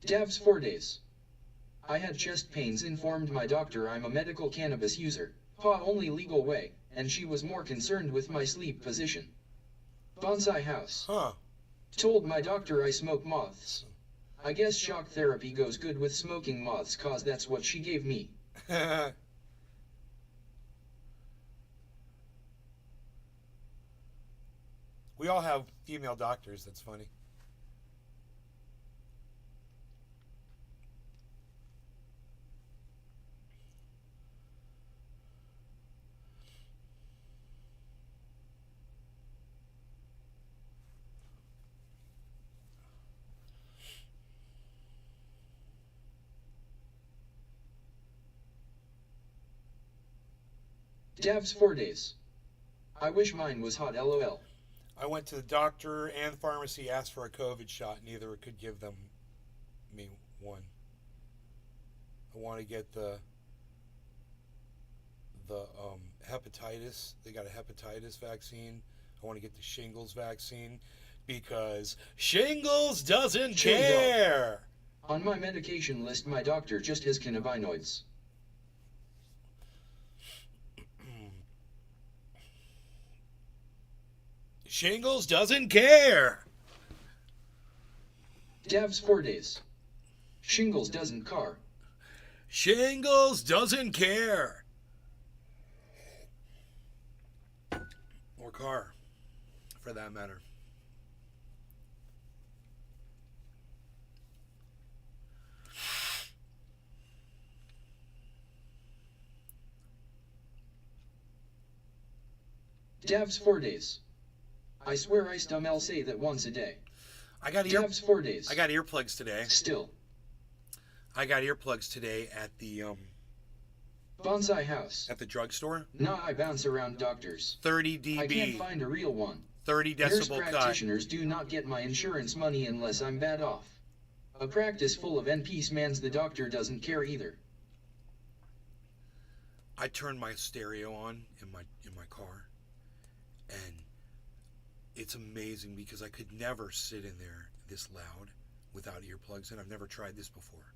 Dabs 4 days. I had chest pains, informed my doctor I'm a medical cannabis user, only legal way, and she was more concerned with my sleep position. Bonsai house. Huh. Told my doctor I smoke moths. I guess shock therapy goes good with smoking moths, cause that's what she gave me. We all have female doctors, that's funny. Dabs 4 days. I wish mine was hot, lol. I went to the doctor and pharmacy, asked for a COVID shot. Neither could give me one. I want to get the hepatitis. They got a hepatitis vaccine. I want to get the shingles vaccine because shingles doesn't care. On my medication list, my doctor just has cannabinoids. Shingles doesn't care. Dabs 4 days. Shingles doesn't car. Shingles doesn't care. Or car, for that matter. Dabs 4 days. I swear I still say that once a day. I got Dabs 4 days. I got earplugs today. Still. I got earplugs today at the Bonsai house. at the drugstore. Nah, I bounce around doctors. 30 dB. I can't find a real one. 30 Nurse decibel cut. practitioners do not get my insurance money unless I'm bad off. A practice full of NPs mans the doctor doesn't care either. I turned my stereo on in my car, and it's amazing because I could never sit in there this loud without earplugs in. I've never tried this before.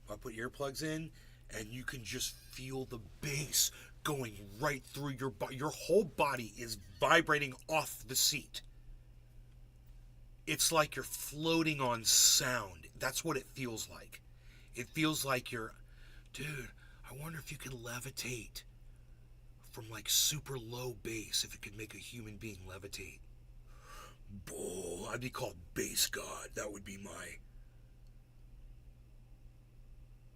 I put earplugs in, and you can just feel the bass going right through your body. Your whole body is vibrating off the seat. It's like you're floating on sound. That's what it feels like. It feels like you're, dude, I wonder if you can levitate from like super low bass, if it could make a human being levitate. Bull, I'd be called Bass God. That would be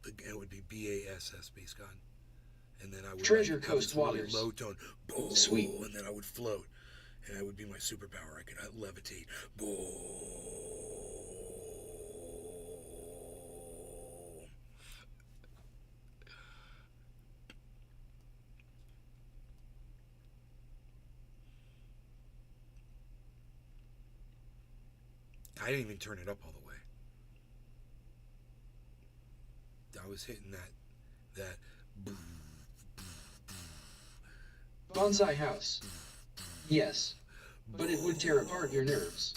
it would be BASS, Bass God. And then I would Treasure have Coast this really Waters. low tone. Bull, Sweet. And then I would float. And that would be my superpower. I could levitate. Bull. I didn't even turn it up all the way. I was hitting that Bonsai house. Yes. But it would tear apart your nerves.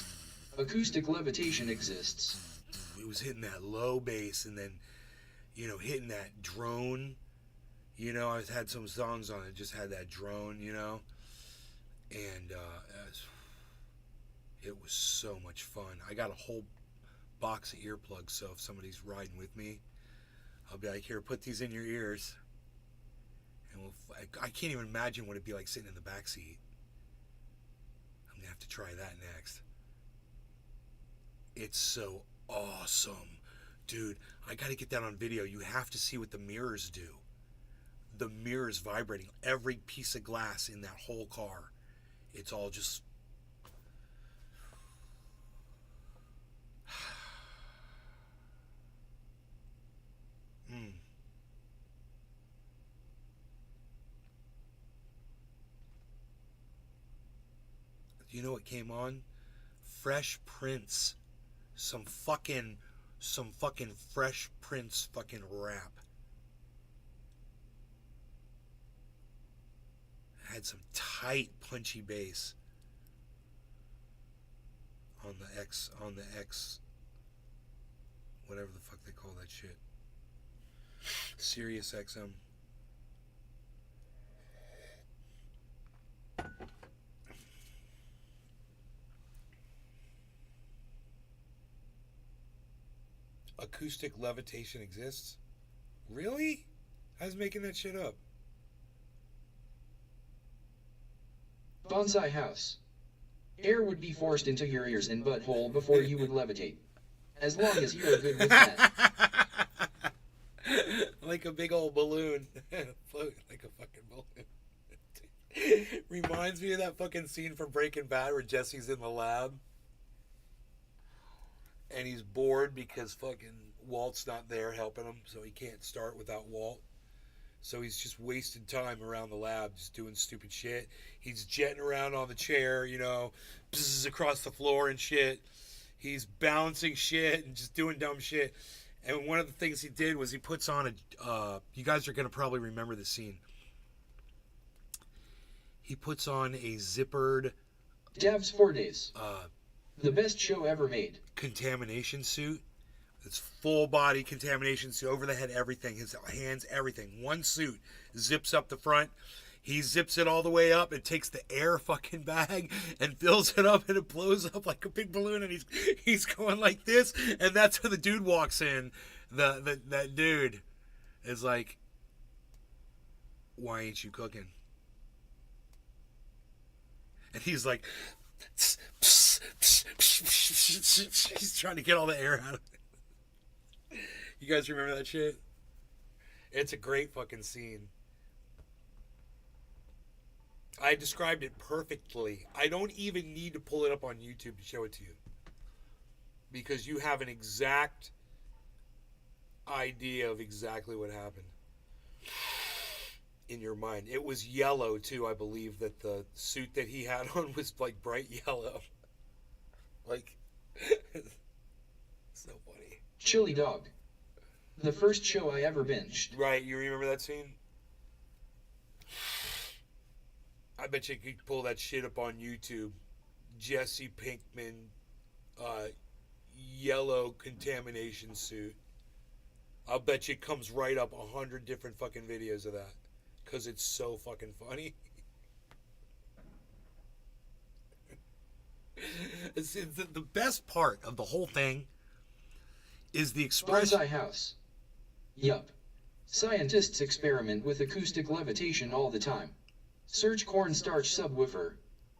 Acoustic levitation exists. It was hitting that low bass, and then, hitting that drone. I had some songs on it, just had that drone, and it was so much fun. I got a whole box of earplugs, so if somebody's riding with me, I'll be like, here, put these in your ears. And I can't even imagine what it'd be like sitting in the back seat. I'm gonna have to try that next. It's so awesome. Dude, I gotta get that on video. You have to see what the mirrors do. The mirrors vibrating. Every piece of glass in that whole car. It's all just... You know what came on? Fresh Prince. Some fucking Fresh Prince fucking rap. Had some tight punchy bass on the X, whatever the fuck they call that shit. Sirius XM. Acoustic levitation exists? Really? I was making that shit up. Bonsai house. Air would be forced into your ears and butthole before you would levitate. As long as you're good with that. Like a big old balloon. Floating like a fucking balloon. Reminds me of that fucking scene from Breaking Bad where Jesse's in the lab. And he's bored because fucking Walt's not there helping him, so he can't start without Walt. So he's just wasting time around the lab, just doing stupid shit. He's jetting around on the chair, bzzz, across the floor and shit. He's bouncing shit and just doing dumb shit. And one of the things he did was he puts on you guys are going to probably remember this scene. He puts on a zippered... Dabs 4 days. The best show ever made. Contamination suit. It's full body contamination suit, over the head, everything, his hands, everything. One suit zips up the front. He zips it all the way up and takes the air fucking bag and fills it up, and it blows up like a big balloon, and he's going like this, and that's when the dude walks in. That dude is like, why ain't you cooking? And he's like, he's trying to get all the air out of it. You guys remember that shit? It's a great fucking scene. I described it perfectly. I don't even need to pull it up on YouTube to show it to you. Because you have an exact idea of exactly what happened in your mind. It was yellow too, I believe that the suit that he had on was like bright yellow. Like so funny. Chili dog. The first show I ever binged. Right, you remember that scene? I bet you could pull that shit up on YouTube. Jesse Pinkman, yellow contamination suit. I'll bet you it comes right up 100 different fucking videos of that. Because it's so fucking funny. The best part of the whole thing is the expression. Bonsai house. Yup. Scientists experiment with acoustic levitation all the time. Search cornstarch subwoofer.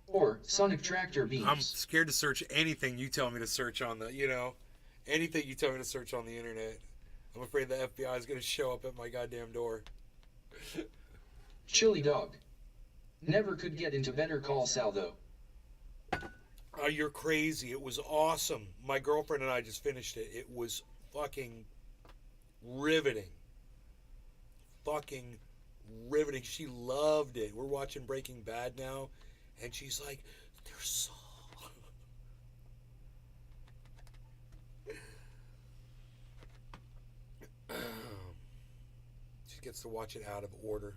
Or sonic tractor beams. I'm scared to search anything you tell me to search on the, anything you tell me to search on the internet. I'm afraid the FBI is going to show up at my goddamn door. Chili dog. Never could get into Better Call Saul though. Oh, you're crazy. It was awesome. My girlfriend and I just finished it. It was fucking riveting. Fucking riveting. She loved it. We're watching Breaking Bad now, and she's like, they're so... She gets to watch it out of order.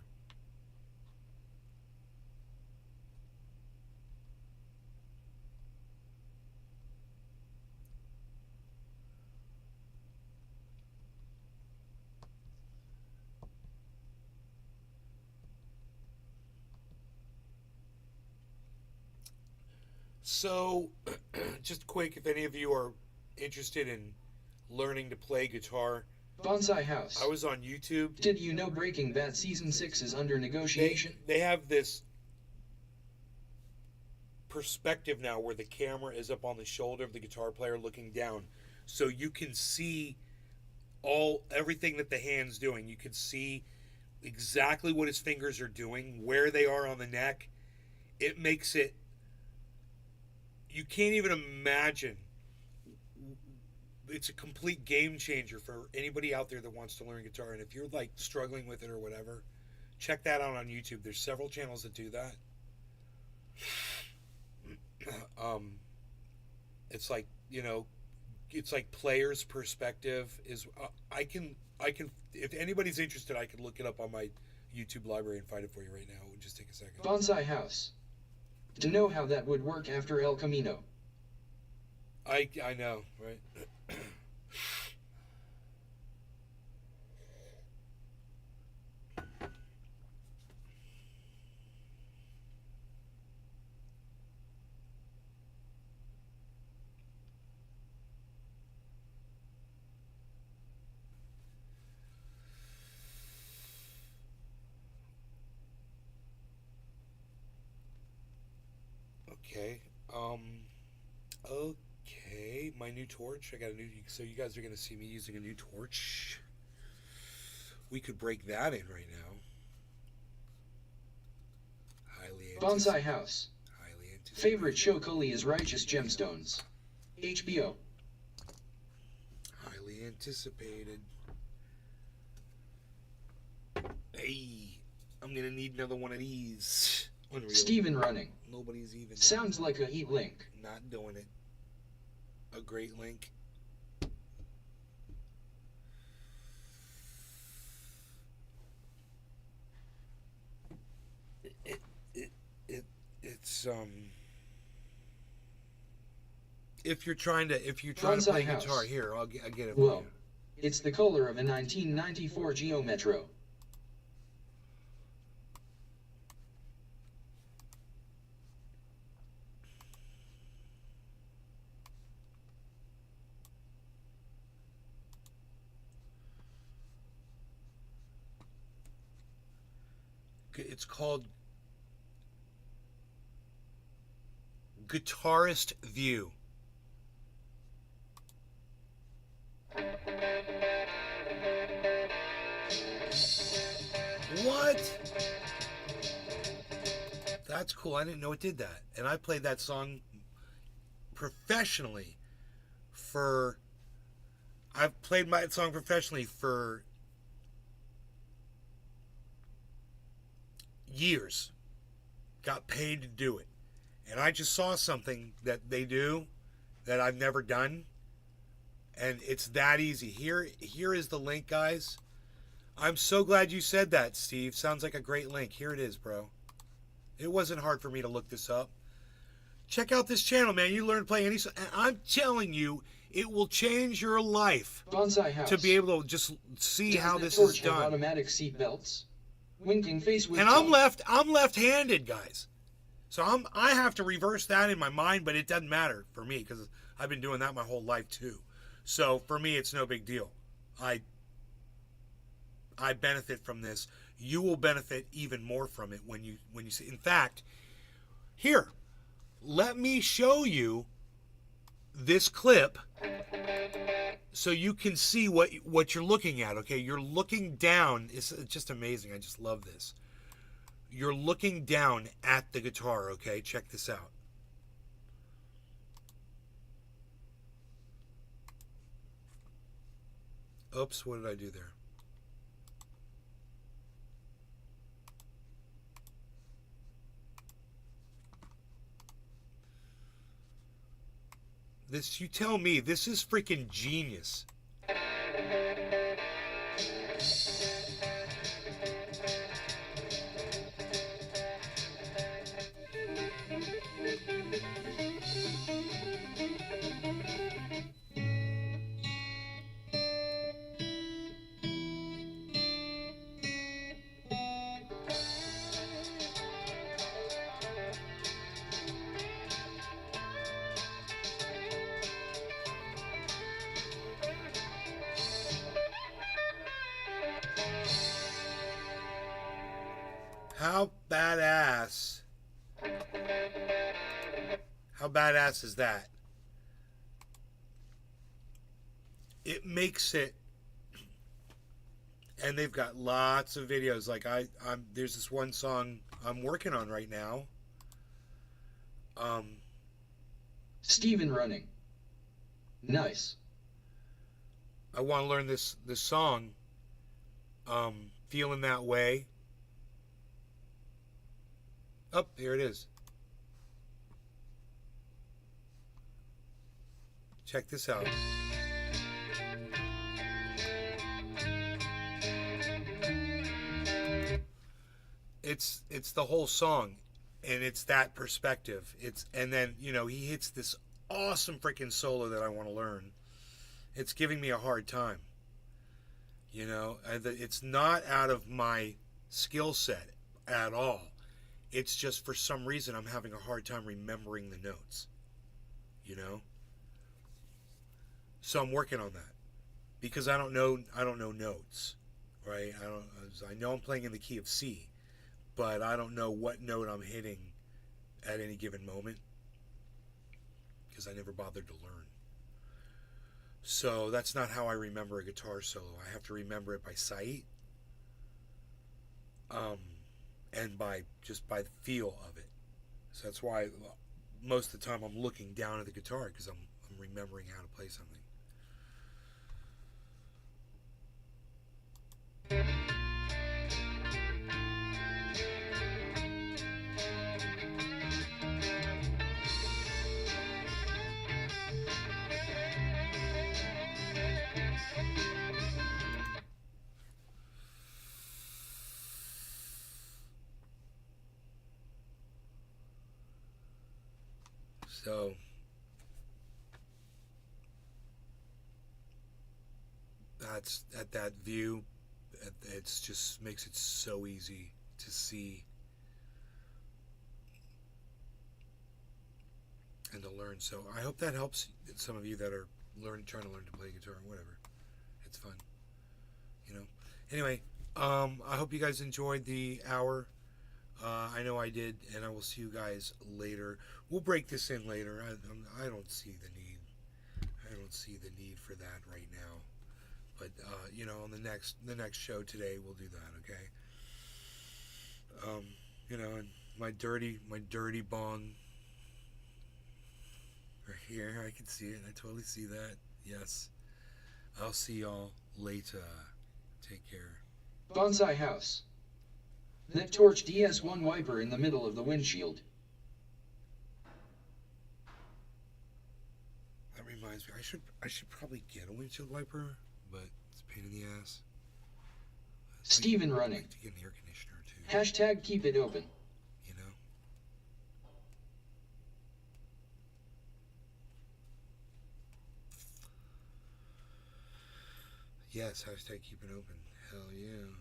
So, just quick, if any of you are interested in learning to play guitar, Bonsai house. I was on YouTube. Did you know Breaking Bad Season 6 is under negotiation? They have this perspective now where the camera is up on the shoulder of the guitar player looking down. So you can see everything that the hand's doing. You can see exactly what his fingers are doing, where they are on the neck. It makes it... You can't even imagine. It's a complete game changer for anybody out there that wants to learn guitar. And if you're like struggling with it or whatever, check that out on YouTube. There's several channels that do that. It's like, it's like player's perspective is, I can, if anybody's interested, I can look it up on my YouTube library and find it for you right now. It would just take a second. Bonsai house. To know how that would work after El Camino. I know, right? Okay. Okay. My new torch. I got a new. So you guys are gonna see me using a new torch. We could break that in right now. Bonsai house. Highly anticipated. Favorite show Cully is Righteous Gemstones. HBO. Highly anticipated. Hey, I'm gonna need another one of these. Unreal. Steven running. Nobody's even. Sounds like a heat link. Not doing it. A great link. It's if you're trying to play house. guitar here, I'll get it for Whoa. you. It's the color of a 1994 Geo Metro. It's called Guitarist View. What? That's cool. I didn't know it did that. And I played that song professionally for. I've played my song professionally for years. Got paid to do it. And I just saw something that they do that I've never done. And it's that easy. Here is the link, guys. I'm so glad you said that, Steve. Sounds like a great link. Here it is, bro. It wasn't hard for me to look this up. Check out this channel, man. You learn to play any song. And I'm telling you, it will change your life Bonsai house. to be able to just see Does how the this torch is have done. automatic seat belts? Winking face with And tongue. I'm left-handed, guys. So I have to reverse that in my mind, but it doesn't matter for me because I've been doing that my whole life too. So for me, it's no big deal. I benefit from this. You will benefit even more from it when you see. In fact, here, let me show you this clip so you can see what you're looking at. Okay, you're looking down. It's just amazing. I just love this. You're looking down at the guitar. Okay, check this out. Oops, what did I do there? This, you tell me, this is freaking genius. How badass? How badass is that? It makes it, and they've got lots of videos. Like there's this one song I'm working on right now. Steven running. Nice. I want to learn this song. Feeling that way. Oh, here it is. Check this out. It's the whole song, and it's that perspective. And then he hits this awesome freaking solo that I want to learn. It's giving me a hard time. It's not out of my skill set at all. It's just for some reason I'm having a hard time remembering the notes. So I'm working on that because I don't know notes, right? I know I'm playing in the key of C, but I don't know what note I'm hitting at any given moment because I never bothered to learn. So that's not how I remember a guitar solo. I have to remember it by sight. And by the feel of it. So that's why most of the time I'm looking down at the guitar because I'm remembering how to play something. So that's at that view. It's just makes it so easy to see and to learn. So I hope that helps some of you that are trying to learn to play guitar or whatever. It's fun, Anyway, I hope you guys enjoyed the hour. I know I did, and I will see you guys later. We'll break this in later. I don't see the need. I don't see the need for that right now. But on the next show today, we'll do that. Okay. And my dirty bong right here. I can see it. I totally see that. Yes. I'll see y'all later. Take care. Bonsai house. That torch DS1 wiper in the middle of the windshield. That reminds me, I should probably get a windshield wiper, but it's a pain in the ass. Steven I'd running. like to get an air conditioner too. Hashtag keep it open. You know? Yes, hashtag keep it open. Hell yeah.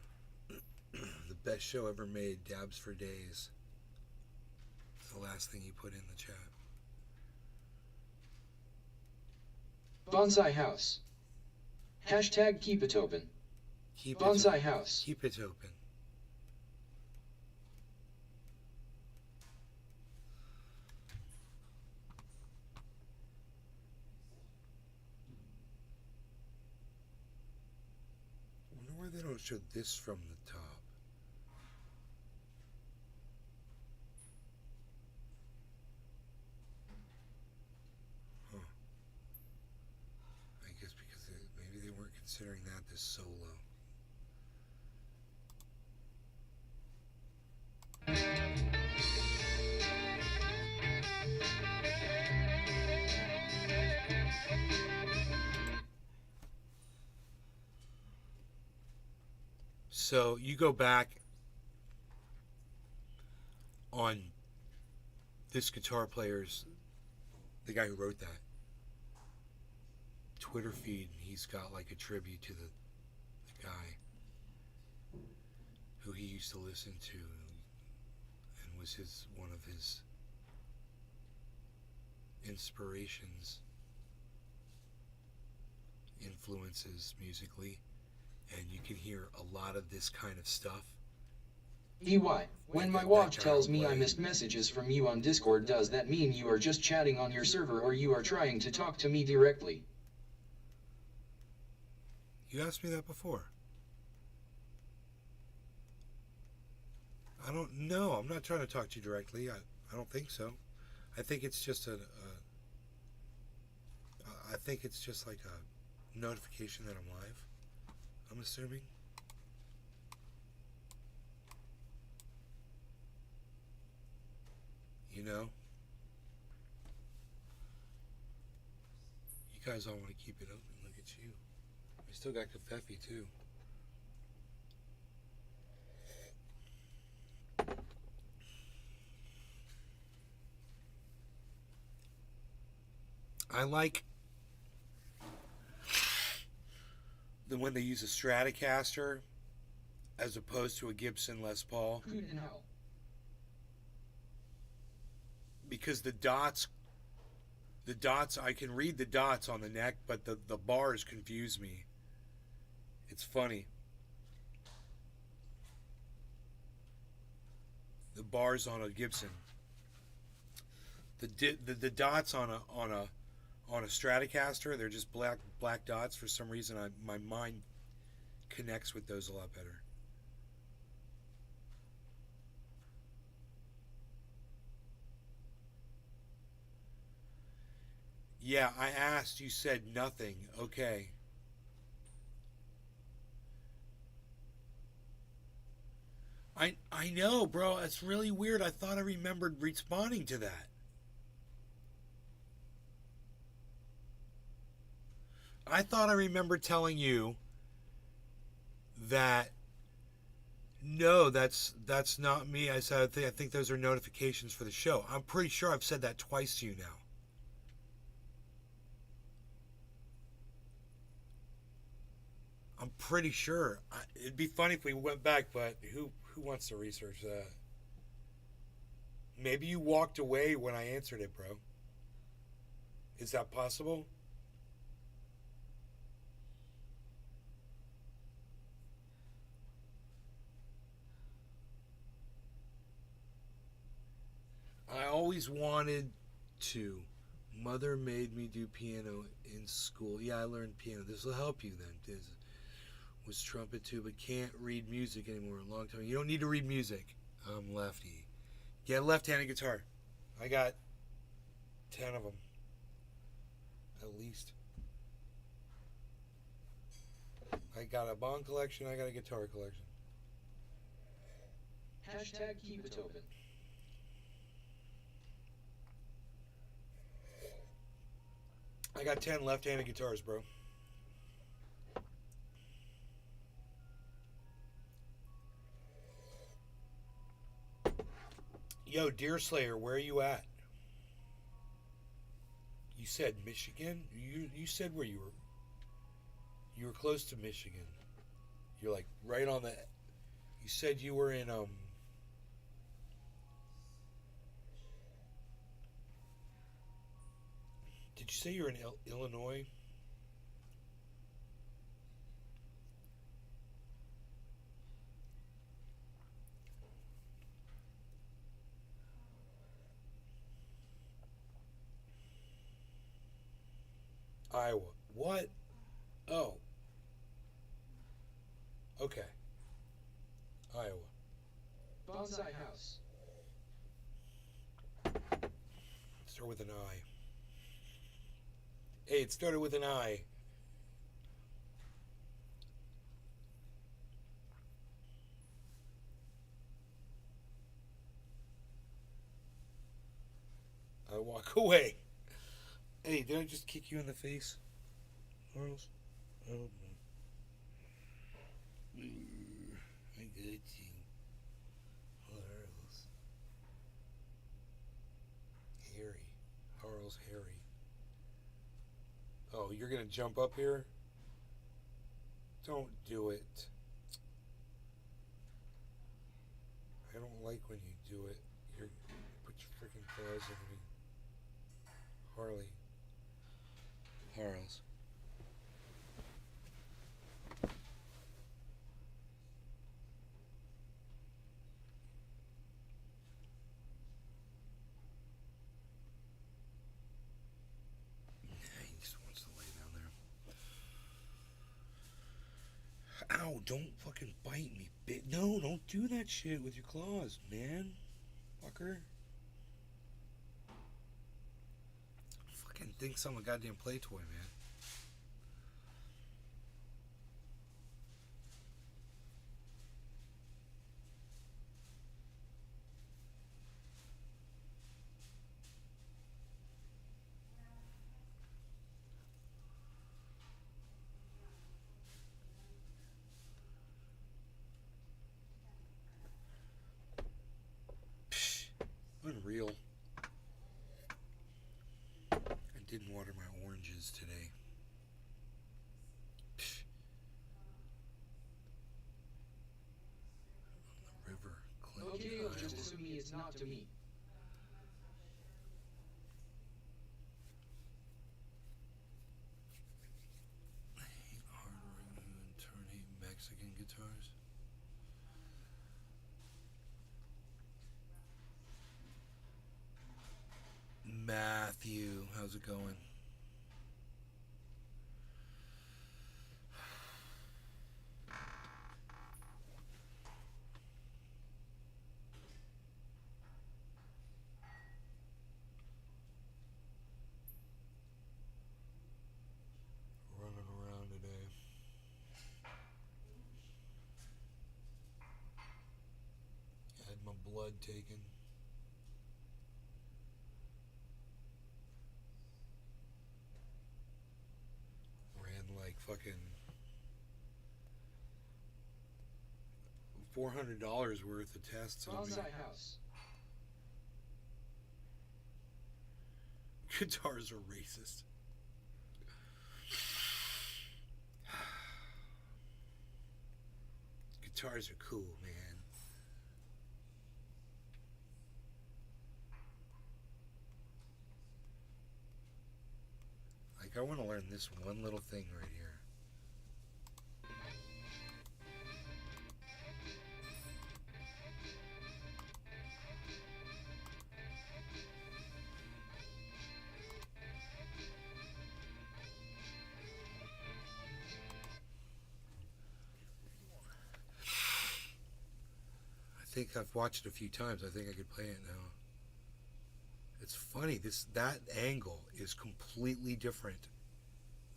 The best show ever made, Dabs for Days. It's the last thing he put in the chat. Bonsai house. Hashtag keep it open. Keep Bonsai it house. Keep it open. I wonder why they don't show this from the top. Huh. I guess because maybe they weren't considering that this solo. So you go back on this guitar player's, the guy who wrote that Twitter feed, he's got like a tribute to the guy who he used to listen to and was one of his inspirations, influences musically. And you can hear a lot of this kind of stuff. EY, when my watch tells me I missed messages from you on Discord, does that mean you are just chatting on your server or you are trying to talk to me directly? You asked me that before. I don't know. I'm not trying to talk to you directly. I don't think so. I think it's just I think it's just like a notification that I'm live. I'm assuming. You know? You guys all want to keep it open. Look at you. We still got Kafefi too. I like when they use a Stratocaster as opposed to a Gibson Les Paul, because the dots, I can read the dots on the neck, but the bars confuse me. It's funny. The bars on a Gibson, the dots on a Stratocaster, they're just black dots. For some reason, my mind connects with those a lot better. Yeah, I asked. You said nothing. Okay. I know, bro. It's really weird. I thought I remembered responding to that. I thought I remembered telling you that no, that's not me. I said I think those are notifications for the show. I'm pretty sure I've said that twice to you now. I'm pretty sure. It'd be funny if we went back, but who wants to research that? Maybe you walked away when I answered it, bro. Is that possible? I always wanted to. Mother made me do piano in school. Yeah, I learned piano. This will help you then. This was trumpet too, but can't read music anymore. A long time. You don't need to read music. I'm lefty. Yeah, left-handed guitar. I got 10 of them, at least. I got a bong collection. I got a guitar collection. Hashtag keep it open. I got 10 left-handed guitars, bro. Yo, Deerslayer, where are you at? You said Michigan? You said where you were. You were close to Michigan. You're like right on the. You said you were in Did you say you're in Illinois? Iowa. What? Oh. Okay. Iowa. Bonsai House. Start with an I. Hey, it started with an I. I walk away. Hey, did I just kick you in the face, Charles? I don't know. I got you. Charles. Harry. Charles Harry. Oh, you're gonna jump up here? Don't do it. I don't like when you do it. You put your freaking paws in me. Harley. Charles. He just wants to lay down there. Ow, don't fucking bite me, bitch. No, don't do that shit with your claws, man. Fucker. Fucking thinks I'm a goddamn play toy, man. Unreal. I didn't water my oranges today. On the river. Okay, just assuming it's not to me. I hate hard-working and turn-hate Mexican guitars. Matthew, how's it going? Running around today. Had my blood taken. Ran like fucking $400 worth of tests on me. Bonsai House. Guitars are racist. Guitars are cool, man. Like, I want to learn this one little thing right here. think I've watched it a few times. I think I could play it now. It's funny. That angle is completely different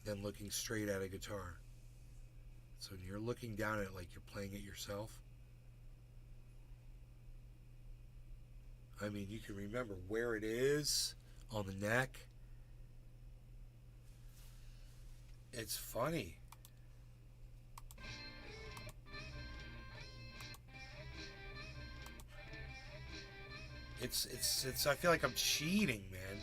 than looking straight at a guitar. So when you're looking down at it like you're playing it yourself, I mean, you can remember where it is on the neck. It's funny. It's I feel like I'm cheating, man.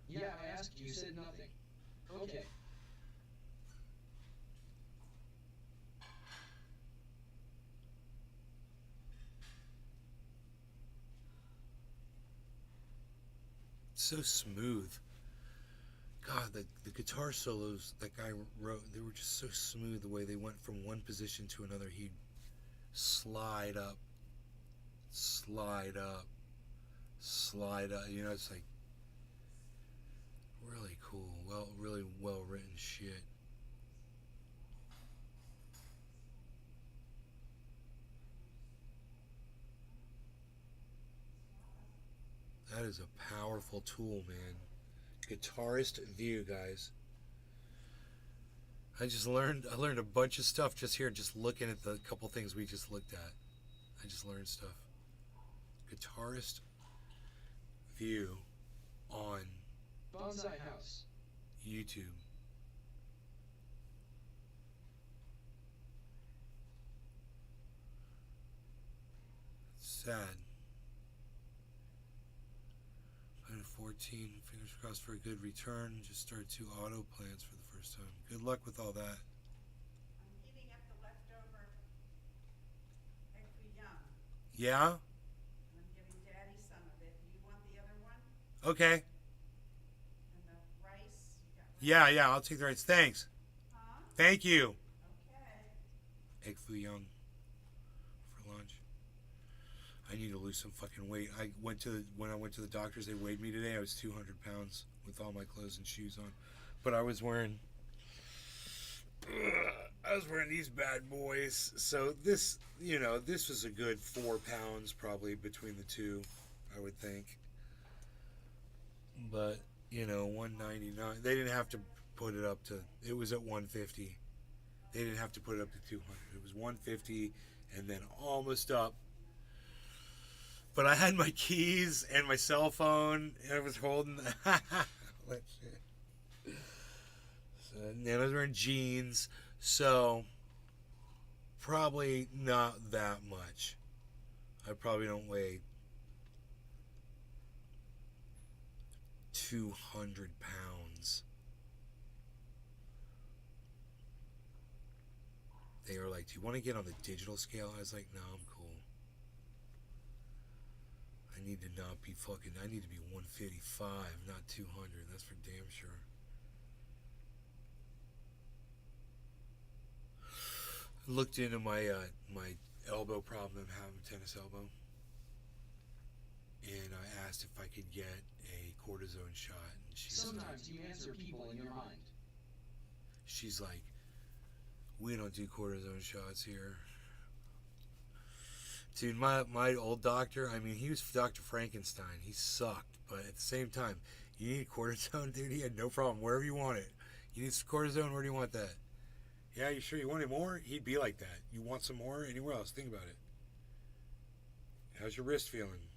Yeah, I asked, you said nothing. Okay. So smooth. God, the guitar solos that guy wrote, they were just so smooth the way they went from one position to another. He'd slide up, slide up, slide up. You know, it's like really cool. Really well written shit. That is a powerful tool, man. Guitarist view, guys. I learned a bunch of stuff just here, just looking at the couple things we just looked at. I just learned stuff. Guitarist view on Bonsai House. YouTube. Sad. Planet 14, fingers crossed for a good return. Just started 2 auto plans for the first time. Good luck with all that. I'm heating up the leftover egg foo young. Yeah? And I'm giving Daddy some of it. Do you want the other one? Okay. And the rice? You got rice? Yeah, I'll take the rights. Thanks. Huh? Thank you. Okay. Egg foo young for lunch. I need to lose some fucking weight. When I went to the doctors, they weighed me today. I was 200 pounds with all my clothes and shoes on. But I was wearing these bad boys. So this was a good 4 pounds probably between the two, I would think. But, 199. They didn't have to put it up to, it was at 150. They didn't have to put it up to 200. It was 150 and then almost up. But I had my keys and my cell phone, and I was holding that shit. So, and I was wearing jeans, so probably not that much. I probably don't weigh 200 pounds. They were like, "Do you want to get on the digital scale?" I was like, "No, I'm cool. I need to not be I need to be 155, not 200. That's for damn sure." Looked into my my elbow problem. I'm having a tennis elbow. And I asked if I could get a cortisone shot. And Sometimes you answer people in your mind. She's like, "We don't do cortisone shots here." Dude, my old doctor, I mean, he was Dr. Frankenstein. He sucked, but at the same time, you need cortisone, dude? He had no problem. Wherever you want it. You need some cortisone? Where do you want that? Yeah, you sure you want it more? He'd be like that. You want some more? Anywhere else? Think about it. How's your wrist feeling?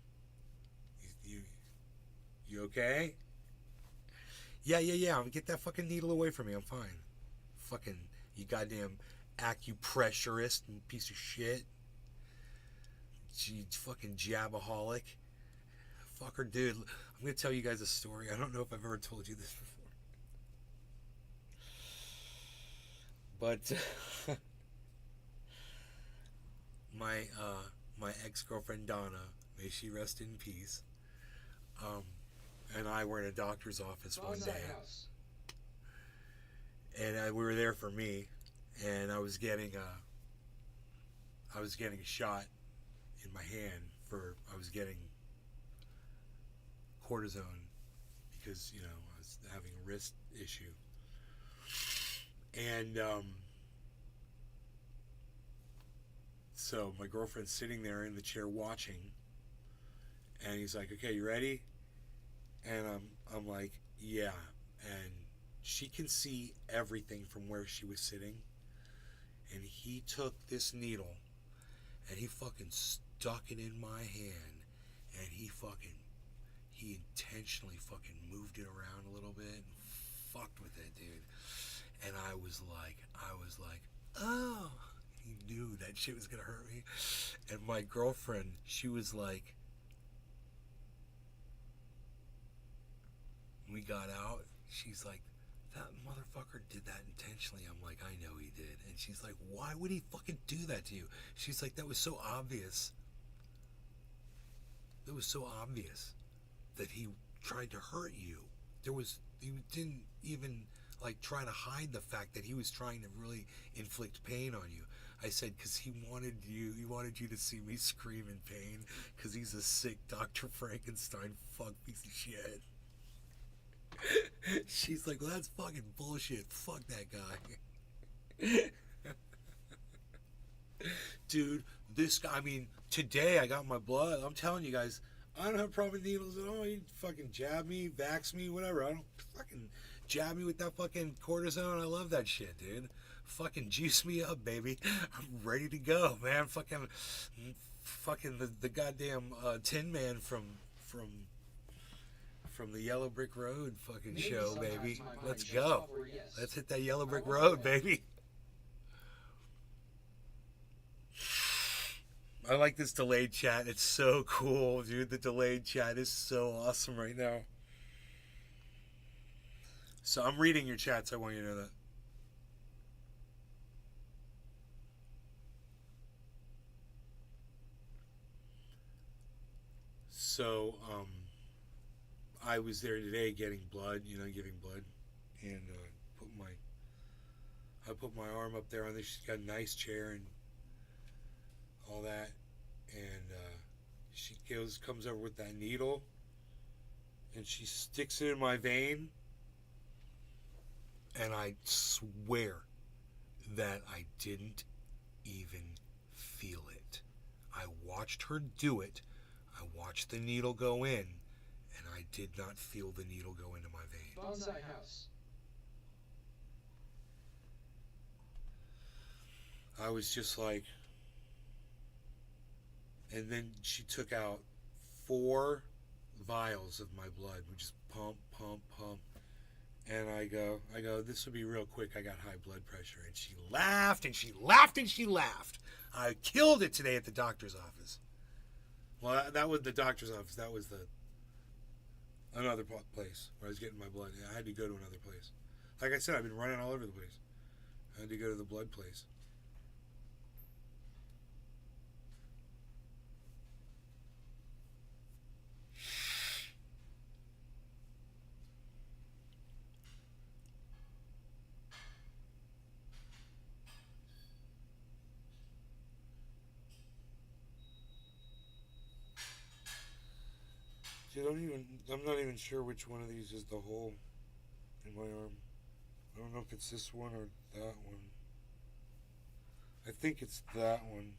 You okay? Yeah. Get that fucking needle away from me. I'm fine. Fucking, you goddamn acupressurist and piece of shit. Fucking jabaholic. motherfucker, dude. I'm gonna tell you guys a story. I don't know if I've ever told you this before, but my my ex-girlfriend Donna, may she rest in peace, and I were in a doctor's office one day, and we were there for me, and I was getting a shot in my hand I was getting cortisone because I was having a wrist issue, and so my girlfriend's sitting there in the chair watching, and he's like, "Okay, you ready?" And I'm like, "Yeah," and she can see everything from where she was sitting, and he took this needle and he fucking stuck it in my hand, and he intentionally fucking moved it around a little bit and fucked with it, dude. And I was like, oh, he knew that shit was gonna hurt me. And my girlfriend, she was like, we got out, she's like, that motherfucker did that intentionally. I'm like, I know he did. And she's like, why would he fucking do that to you? She's like, that was so obvious. It was so obvious that he tried to hurt you. He didn't even like try to hide the fact that he was trying to really inflict pain on you. I said, because he wanted you to see me scream in pain, because he's a sick Dr. Frankenstein fuck piece of shit. She's like, well, that's fucking bullshit. Fuck that guy. Dude, this guy, I mean, today I got my blood. I'm telling you guys, I don't have a problem with needles at all. You fucking jab me, vax me, whatever. I don't fucking jab me with that fucking cortisone. I love that shit, dude. Fucking juice me up, baby. I'm ready to go, man. Fucking the goddamn Tin Man from the Yellow Brick Road fucking show, baby. Let's go. Let's hit that Yellow Brick Road, baby. I like this delayed chat. It's so cool, dude. The delayed chat is so awesome right now. So I'm reading your chats. I want you to know that. So, I was there today getting blood, giving blood, and I put my arm up there on this. She's got a nice chair and all that, and she comes over with that needle, and she sticks it in my vein, and I swear that I didn't even feel it. I watched her do it. I watched the needle go in, and I did not feel the needle go into my vein. Bonsai house. I was just like, and then she took out 4 vials of my blood. We just pump, pump, pump. And I go, this will be real quick. I got high blood pressure. And she laughed, and she laughed, and she laughed. I killed it today at the doctor's office. Well, that was the doctor's office. That was another place where I was getting my blood. I had to go to another place. Like I said, I've been running all over the place. I had to go to the blood place. Dude, I'm not even sure which one of these is the hole in my arm. I don't know if it's this one or that one. I think it's that one.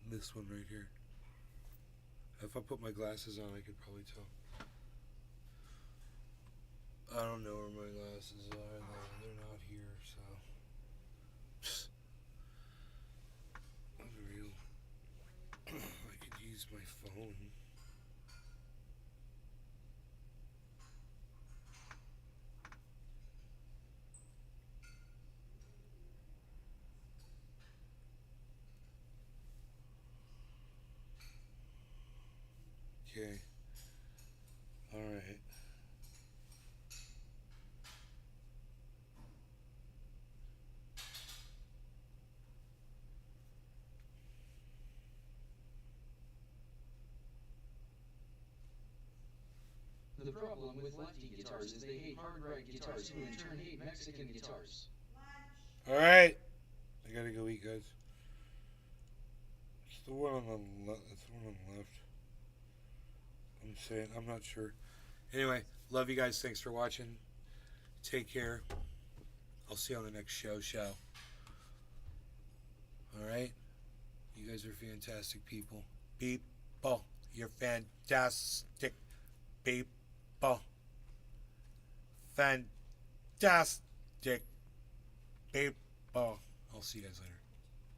This one right here. If I put my glasses on, I could probably tell. I don't know where my glasses are. They're not here, so. Unreal. I could use my phone. Okay. All right. The problem with lefty guitars is they hate hard right guitars who in turn hate Mexican guitars. All right. I gotta go eat, guys. It's the one on the left. It's the one on the left. I'm saying. I'm not sure. Anyway, love you guys. Thanks for watching. Take care. I'll see you on the next show. All right. You guys are fantastic people. People. You're fantastic people. Fantastic people. I'll see you guys later.